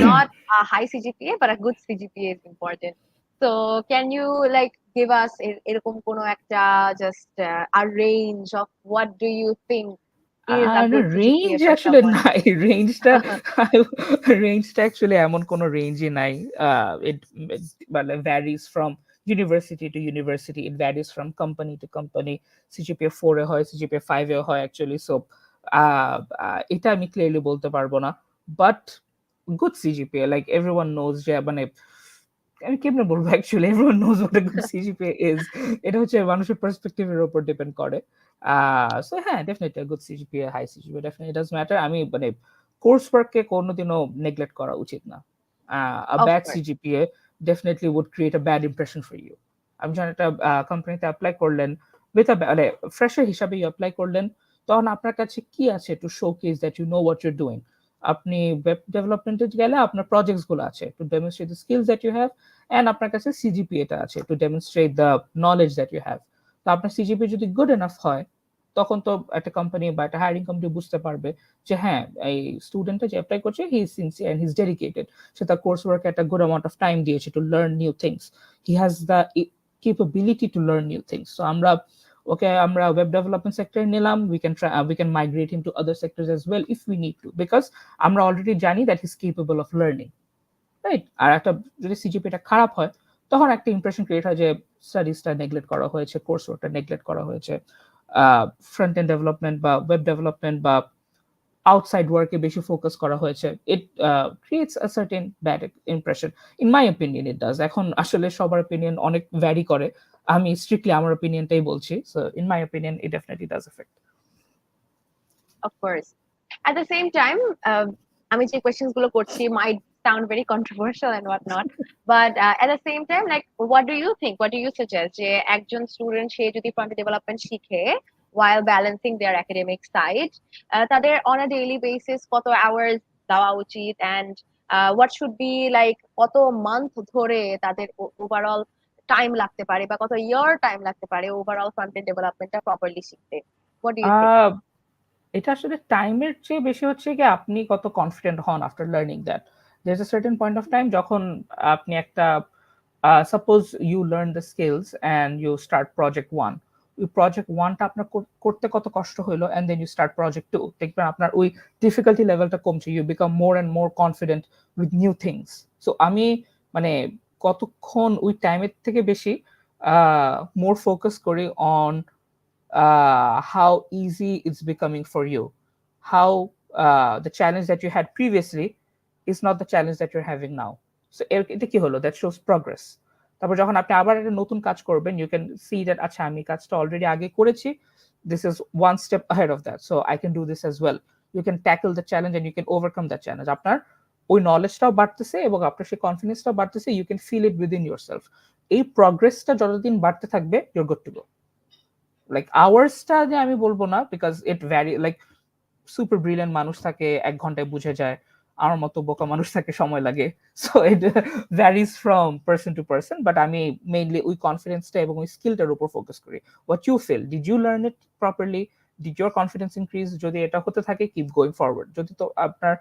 not a high CGPA but a good CGPA is important, so can you like give us এরকম কোনো একটা just a range of what do you think is a না, good CGPA range for আসলে someone? নাই। রেঞ্জটা রেঞ্জটা actually এমন কোনো রেঞ্জই নাই। ইট মানে varies from university to university, it varies from company to company. CGPA 4 এ হয়, সিজিপিএ 5 এ হয় অ্যাকচুয়ালি। সো এটা আমি ক্লিয়ারলি বলতে পারবো না। But good CGPA, like everyone knows, যে মানে আমি কেমনে বলবো, actually everyone knows what a good CGPA is. এটা হচ্ছে মানুষের পার্সপেক্টিভের উপর ডিপেন্ড করে। সো হ্যাঁ, definitely good CGPA, high CGPA definitely does matter. আমি মানে কোর্স ওয়ার্ককে কোনোদিনও নেগলেক্ট করা উচিত না। Uh Of bad course, CGPA definitely would create a bad impression for you. আপনি যখন একটা কোম্পানিতে অ্যাপ্লাই করলেন, উইথ মানে ফ্রেশার হিসাবে অ্যাপ্লাই করলেন, তখন আপনার কাছে কি আছে to showcase that you know what you're doing. আপনি ওয়েব ডেভেলপমেন্টে গেলে আপনার প্রজেক্টস গুলো আছে to demonstrate the skills that you have, and আপনার কাছে সিজিপিএটা আছে to demonstrate the knowledge that you have. তো আপনার সিজিপিএ যদি গুড এনাফ হয়, তখন তো একটা কোম্পানি বা একটা হায়ারিং কোম্পানি বুঝতে পারবে যে হ্যাঁ, এই স্টুডেন্টটা যে অ্যাপ্লাই করছে, he is sincere and he is dedicated. সে তার কোর্স ওয়ার্কে একটা গুড অ্যামাউন্ট অফ টাইম দিয়েছে to learn new things. He has the capability to learn new things. So আমরা ওয়েব ডেভেলপমেন্ট সেক্টরে নিলাম, we can migrate him to other sectors as well if we need to, because আমরা already জানি that he's capable of learning, right? আর একটা যদি সিজিপিটা খারাপ হয়, তখন একটা ইমপ্রেশন ক্রিয়েট হয় যে স্টাডিজটা নেগলেক্ট করা হয়েছে, কোর্স ওয়ার্কটা নেগলেক্ট করা হয়েছে, ফ্রন্ট এন্ড ডেভেলপমেন্ট বা ওয়েব ডেভেলপমেন্ট বা আউটসাইড ওয়ার্কে বেশি ফোকাস করা হয়েছে। It creates a certain bad impression. In my opinion it does. এখন আসলে সবার ওপিনিয়ন অনেক ভ্যারি করে, আমি স্ট্রিক্টলি আমার ওপিনিয়নটাই বলছি। So in my opinion it definitely does effect. of course. At the same time, আমি যে questions গুলো করছি might sound very controversial and whatnot, but at the same time, like, what do you think? What do you suggest? যে একজন student সে যদি front end development শিখে while balancing their academic side, তাদের on a daily basis কত hours দেওয়া উচিত, and what should be like কত month ধরে তাদের overall টাইম লাগতে পারে বা কত ইয়ার টাইম লাগতে পারে ওভারঅল ফ্রন্ট এন্ড ডেভেলপমেন্টটা প্রপারলি শিখতে? What do you think? এটা আসলে টাইমের চেয়ে বেশি হচ্ছে কি আপনি কত কনফিডেন্ট হন after learning that. There is a certain point of time যখন আপনি একটা suppose you learn the skills and you start project one. ওই প্রজেক্ট ওয়ানটা আপনার করতে কত কষ্ট হলো, and then you start project two, দেখবেন আপনার ওই ডিফিকাল্টি লেভেলটা কমছে, you become more and more confident with new things. So আমি মানে কতক্ষণ ওই টাইমের থেকে বেশি মোর ফোকাস করি on how easy it's becoming for you, how the challenge that you had previously is not the challenge that you're having now. So এটা কি হলো, that shows progress. তারপর যখন আপনি আবার একটা নতুন কাজ করবেন, you can see that আচ্ছা আমি কাজটা অলরেডি আগে করেছি, this is one step ahead of that, so I can do this as well. You can tackle the challenge and you can overcome that challenge. আপনার ওই নলেজটাও বাড়তেছে এবং আপনার সেই কনফিডেন্সটাও বাড়তেছে, you can feel it within yourself. এই প্রগ্রেসটা যতদিন বাড়তে থাকবে, you're good to go. Like আওয়ার্সটা যে আমি বলবো না, because it vary, like super brilliant মানুষ থাকে 1 ঘন্টায় বুঝে যায়, আমার মতো বোকা মানুষ থাকে সময় লাগে, so it varies from person to person. But আমি মেইনলি ওই কনফিডেন্সটা এবং ওই স্কিলটার উপর ফোকাস করি। What you feel, did you learn it properly, did your confidence increase? যদি এটা হতে থাকে, কিপ গোয়িং ফরওয়ার্ড। যদি তো আপনার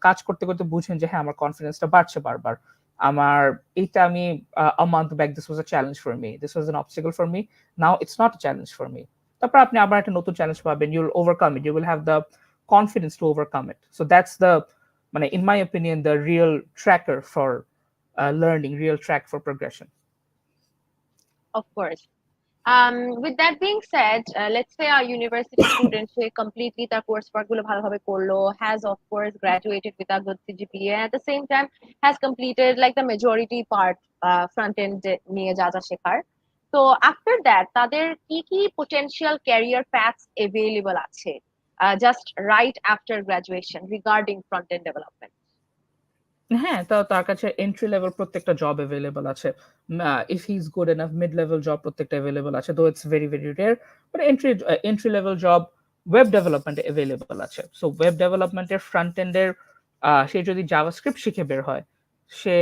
কাজ করতে করতে বুঝেন যে হ্যাঁ আমার কনফিডেন্সটা বাড়ছে বারবার, আমার এইটা আমি a month back this was a challenge for me, this was an obstacle for me, now it's not a challenge for me, তারপর আপনি আবার একটা নতুন চ্যালেঞ্জ পাবেন, you will overcome it, you will have the confidence to overcome it. So that's the, মানে in my opinion, the real tracker for learning, real track for progression. Of course. With that being said, let's say our university student say completely তার course work গুলো ভালোভাবে করলো, has of course graduated with a good CGPA, and at the same time has completed like the majority part front end নিয়ে যা যা শেখার। So after that তাদের কি কি potential career paths available আছে just right after graduation regarding front end development? হ্যাঁ, তার কাছে এন্ট্রি লেভেল প্রত্যেকটা জব अवेलेबल আছে। If he is good enough, mid level job প্রত্যেকটা अवेलेबल আছে, though it's very very rare, but entry level job web ডেভেলপমেন্টে available আছে। So web ডেভেলপমেন্টের ফ্রন্ট এন্ডের সে যদি জাভাস্ক্রিপ্ট শিখে বের হয়, সে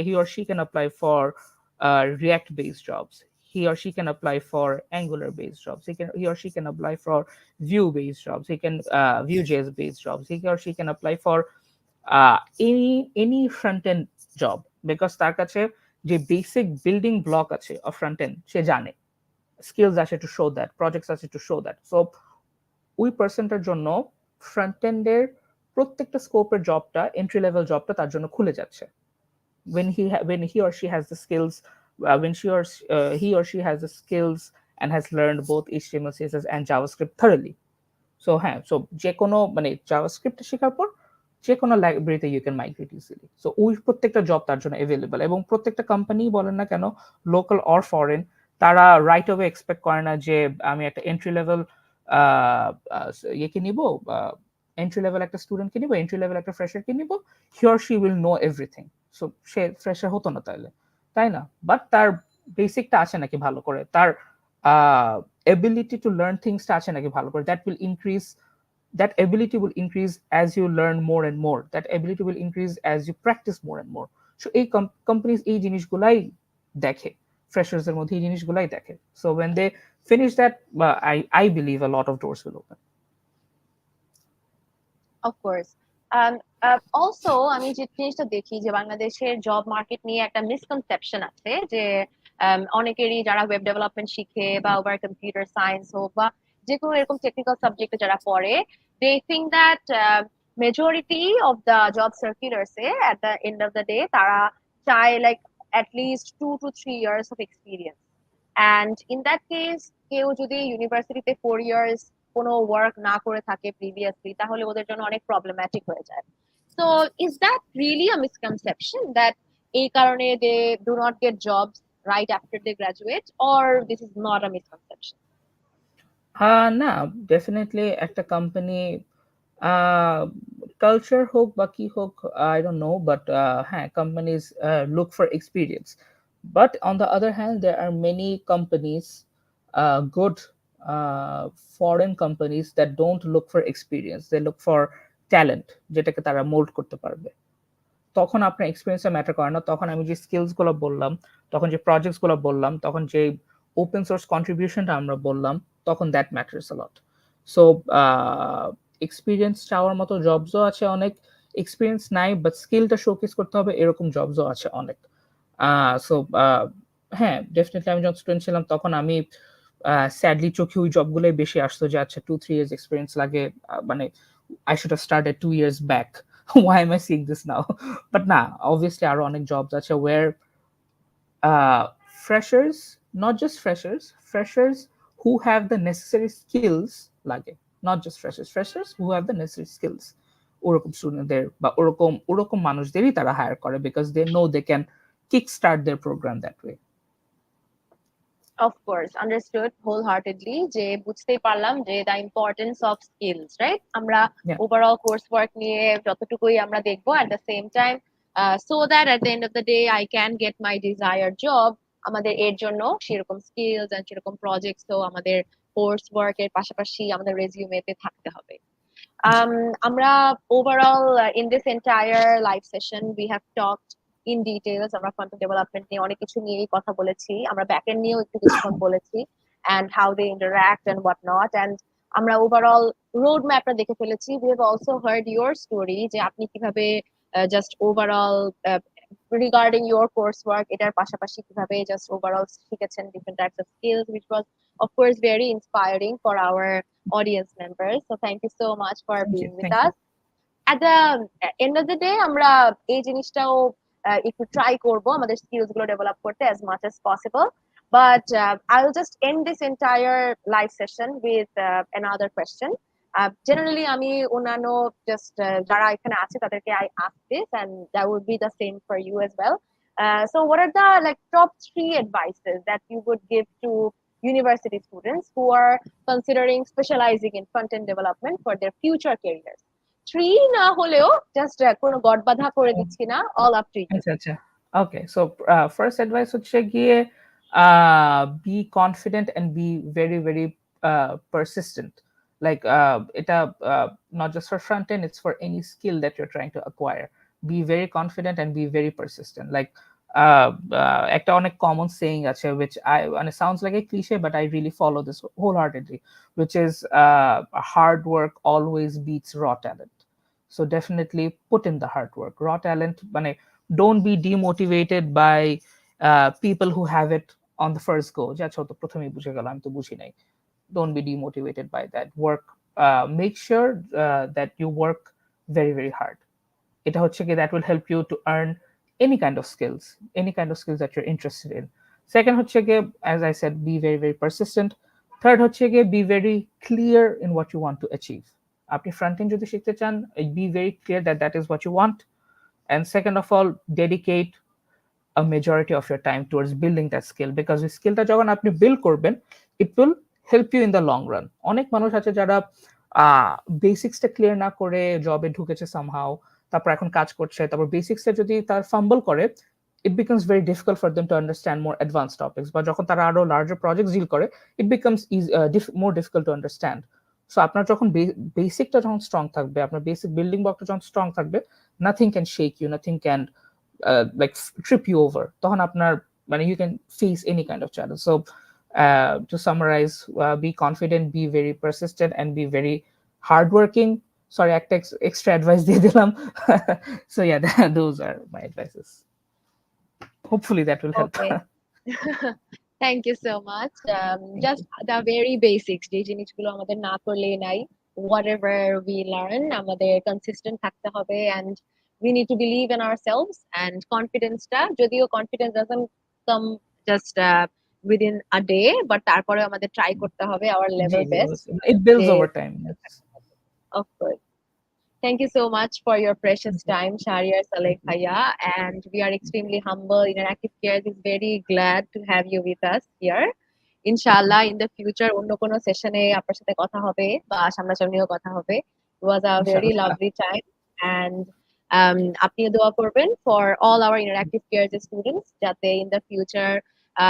he or she can apply for React based jobs, he or she can apply for Angular based jobs, he or she can apply for Vue based jobs, he can Vue.js based jobs, he or she can apply for any front end job, because তার কাছে যে basic building block আছে of front end সে জানে, skills আছে to show that, projects আছে to show that. So ওই পার্সনটার জন্য front এন্ডের প্রত্যেকটা স্কোপের জবটা, এন্ট্রি লেভেল জবটা তার জন্য খুলে যাচ্ছে। when he or she has the skills, when he or she has the skills and has learned both HTML, CSS and JavaScript thoroughly. So হ্যাঁ, সো যে কোনো মানে জাভাস্ক্রিপ্ট শেখার পর যে কোনো লাইব্রেরিতে you can migrate easily. So ওই প্রত্যেকটা জব তার জন্য অ্যাভেলেবল, এবং প্রত্যেকটা কোম্পানি বলেন না কেন, লোকাল অর ফরেন, তারা রাইট অ্যাওয়ে এক্সপেক্ট করে না যে আমি একটা এন্ট্রি লেভেল ইয়েকে নিব, এন্ট্রি লেভেল একটা স্টুডেন্টকে নিব, এন্ট্রি লেভেল একটা ফ্রেশারকে নিব, he or she will know everything. So say fresher হতো না তাইলে, তাই না? বাট তার বেসিকটা আছে নাকি ভালো করে, তার ability to learn things আছে নাকি ভালো করে, that ability will increase as you learn more and more, that ability will increase as you practice more and more. So এই companies এই জিনিসগুলাই দেখে, freshers এর মধ্যে এই জিনিসগুলাই দেখে। So when they finish that, I believe a lot of doors will open. Of course. Also আমি যে জিনিসটা দেখি যে বাংলাদেশের জব মার্কেট নিয়ে একটা মিসকনসেপশন আছে যে অনেকেরই যারা ওয়েব ডেভেলপমেন্ট শিখে বা ওভার কম্পিউটার সায়েন্স হোক বা যে কোনো এরকম টেকনিক্যাল সাবজেক্টে যারা পড়ে, they think that majority of the job circulars এ at the end of the day তারা চায় like at least 2 to 3 years of experience. And in that case কেউ যদি ইউনিভার্সিটিতে 4 years কোনো ওয়ার্ক না করে থাকে প্রিভিয়াসলি, তাহলে ওদের জন্য অনেক প্রবলেম্যাটিক হয়ে যায়। So is that really a misconception that এই কারণে they do not get jobs right after they graduate, or this is not a misconception? না, ডেফিনেটলি একটা কোম্পানি কালচার হোক বা কি হোক, আই ডোন্ট নো, বাট হ্যাঁ, companies look for experience, but on the other hand there are many companies, good foreign companies, that don't look for experience, they look for talent, যেটাকে তারা mould করতে পারবে। তখন আপনার এক্সপিরিয়েন্সটা ম্যাটার করে না, তখন আমি যে স্কিলস গুলো বললাম, তখন যে প্রজেক্টস গুলো বললাম, তখন যে ওপেন সোর্স কন্ট্রিবিউশনটা আমরা বললাম, তখন that matters a lot. So experience চাওয়ার মতো জবসও আছে অনেক, এক্সপিরিয়েন্স নাই বাট স্কিলটা শোকেস করতে হবে এরকম জবসও আছে অনেক। সো হ্যাঁ, ডেফিনেটলি আমি যখন স্টুডেন্ট ছিলাম তখন আমি স্যাডলি চোখে ওই জবগুলোই বেশি আসতো যে আচ্ছা 2-3 years এক্সপিরিয়েন্স লাগে, মানে I should have started 2 years back. Why am I seeing this now? But nah, obviously আরো অনেক jobs আছে where freshers, not just freshers who have the necessary skills লাগে। not just freshers who have the necessary skills. ওরকম স্টুডেন্টদের বা ওরকম ওরকম মানুষদেরই তারা হায়ার করে, because they know they can kick start their program that way. Of course, understood wholeheartedly যে বুঝতেই পারলাম যে the importance of skills, right? আমরা Yeah. overall coursework নিয়ে যতটুকুই আমরা দেখবো at the same time so that at the end of the day I can get my desired job, আমাদের এর জন্য সেরকম skills and সেরকম projects তো আমাদের coursework এর পাশাপাশি আমাদের resume তে থাকতে হবে। আমরা overall in this entire live session we have talked in details আমরা ফ্রন্ট-এন্ড ডেভেলপমেন্ট নিয়ে অনেক কিছু নিয়েই কথা বলেছি, আমরা ব্যাক-এন্ড নিয়েও একটু কিছুক্ষণ বলেছি and how they interact and what not, and আমরা overall road mapটা দেখে ফেলেছি। we have also heard your story যে আপনি কিভাবে just overall regarding your coursework এটার পাশাপাশি কিভাবে just overall শিখেছেন different types of skills, which was of course very inspiring for our audience members. So thank you so much for being with Thank you. us. At the end of the day আমরা এই জিনিসটাও একটু try করব আমাদের skills গুলো develop করতে as much as possible, but I'll just end this entire live session with another question. Generally আমি অন্যান্য just যারা এখানে আছে তাদেরকে I ask this and that would be the same for you as well. So what are the like top 3 advices that you would give to university students who are considering specializing in front-end development for their future careers? 3 না হলেও just কোনো গড় বাঁধা করে দিচ্ছি না, all up to you. আচ্ছা আচ্ছা, ওকে। সো ফার্স্ট অ্যাডভাইস হচ্ছে গিয়ে be confident and be very very persistent. Like এটা not just for front end, it's for any skill that you are trying to acquire. Be very confident and be very persistent. Like একটা অনেক common saying আছে which I মানে sounds like a cliche but I really follow this wholeheartedly, which is hard work always beats raw talent. So definitely put in the hard work. Raw talent মানে don't be demotivated by people who have it on the first go যে আচ্ছা তো প্রথমেই বুঝে গেল, আমি তো বুঝি নাই। Don't be demotivated by that. Work, make sure that you work very very hard. এটা হচ্ছে কি that will help you to earn any kind of skills that you're interested in. Second হচ্ছে কি, as I said, be very very persistent. Third হচ্ছে কি, be very clear in what you want to achieve. আপনি front and যদি শিখতে চান, be very clear that that is what you want. And second of all, dedicate a majority of your time towards building that skill, because ওই স্কিলটা যখন আপনি build করবেন it will help you in the long run. অনেক মানুষ আছে যারা বেসিক্সটা clear না করে জবে ঢুকেছে সামহাউ, তারপর এখন কাজ করছে, তারপর বেসিক্সটা যদি তার ফাম্বল করে it becomes very difficult for them to understand more advanced topics, বা যখন তারা আরো লার্জার প্রজেক্ট ডিল করে it becomes more difficult to understand. So আপনার যখন বেসিকটা যখন স্ট্রং থাকবে, আপনার বেসিক বিল্ডিং ব্লকটা যখন স্ট্রং থাকবে, nothing can shake you, nothing can like trip you over. তখন আপনার মানে you can face any kind of challenge. So to summarize, be confident, be very persistent and be very hardworking. Sorry, একটা extra advice দিয়ে দিলাম. So yeah, those are my advices. Hopefully that will help. Okay. Thank you so much. Just the very basics যে জিনিসগুলো আমাদের না করলেই নাই, whatever we learn আমাদের consistent থাকতে হবে and we need to believe in ourselves, and confidence-টা যদিও confidence doesn't come just within a day, but তারপরে আমাদের try করতে হবে our level best. It builds যে over time. Yes. of course. Thank you so much for your precious time, Shahriar, Saleque Bhaiya, and we are extremely humble. Interactive Cares is very glad to have you with us here. Inshallah, in the future, অন্য কোনো সেশনে আপনার সাথে কথা হবে বা সামনাসামনিও কথা হবে. It was a very Inshallah. lovely time, and আপনিও দোয়া করবেন for all our Interactive Cares students যাতে in the future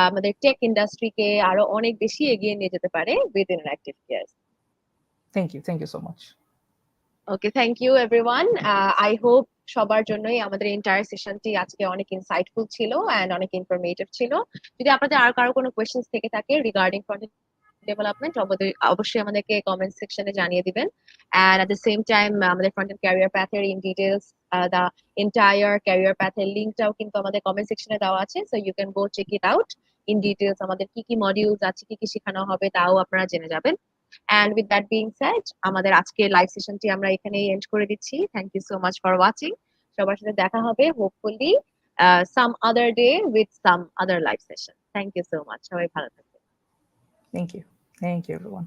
আমাদের টেক ইন্ডাস্ট্রিকে আরো অনেক বেশি এগিয়ে নিয়ে যেতে পারে with Interactive Cares. Thank you so much. Okay, thank you everyone. I hope সবার জন্যই আমাদের এন্টায়ার সেশনটি আজকে অনেক ইনসাইটফুল ছিল এন্ড অনেক ইনফরমেটিভ ছিল। যদি আপনাদের আর কারো কোনো কোয়েশ্চেন্স থেকে থাকে রিগার্ডিং ফ্রন্ট ডেভেলপমেন্ট, অবশ্যই আমাদেরকে কমেন্ট সেকশনে জানিয়ে দিবেন। And at the same time আমাদের ফ্রন্ট এন্ড ক্যারিয়ার প্যাথের in details the entire career প্যাথের লিঙ্কটাও কিন্তু আমাদের কমেন্ট সেকশনে দেওয়া আছে, so you can go check it out in details. আমাদের কি কি মডিউলস আছে, কি কি শেখানো হবে তাও আপনারা জেনে যাবেন। And with that being said, আমাদের আজকে লাইভ সেশনটি আমরা এখানেই এন্ড করে দিচ্ছি। Thank you so much for watching. সবার সাথে দেখা হবে hopefully some other day with some other live session. Thank you so much. সবাই ভালো থাকবেন। Thank you everyone.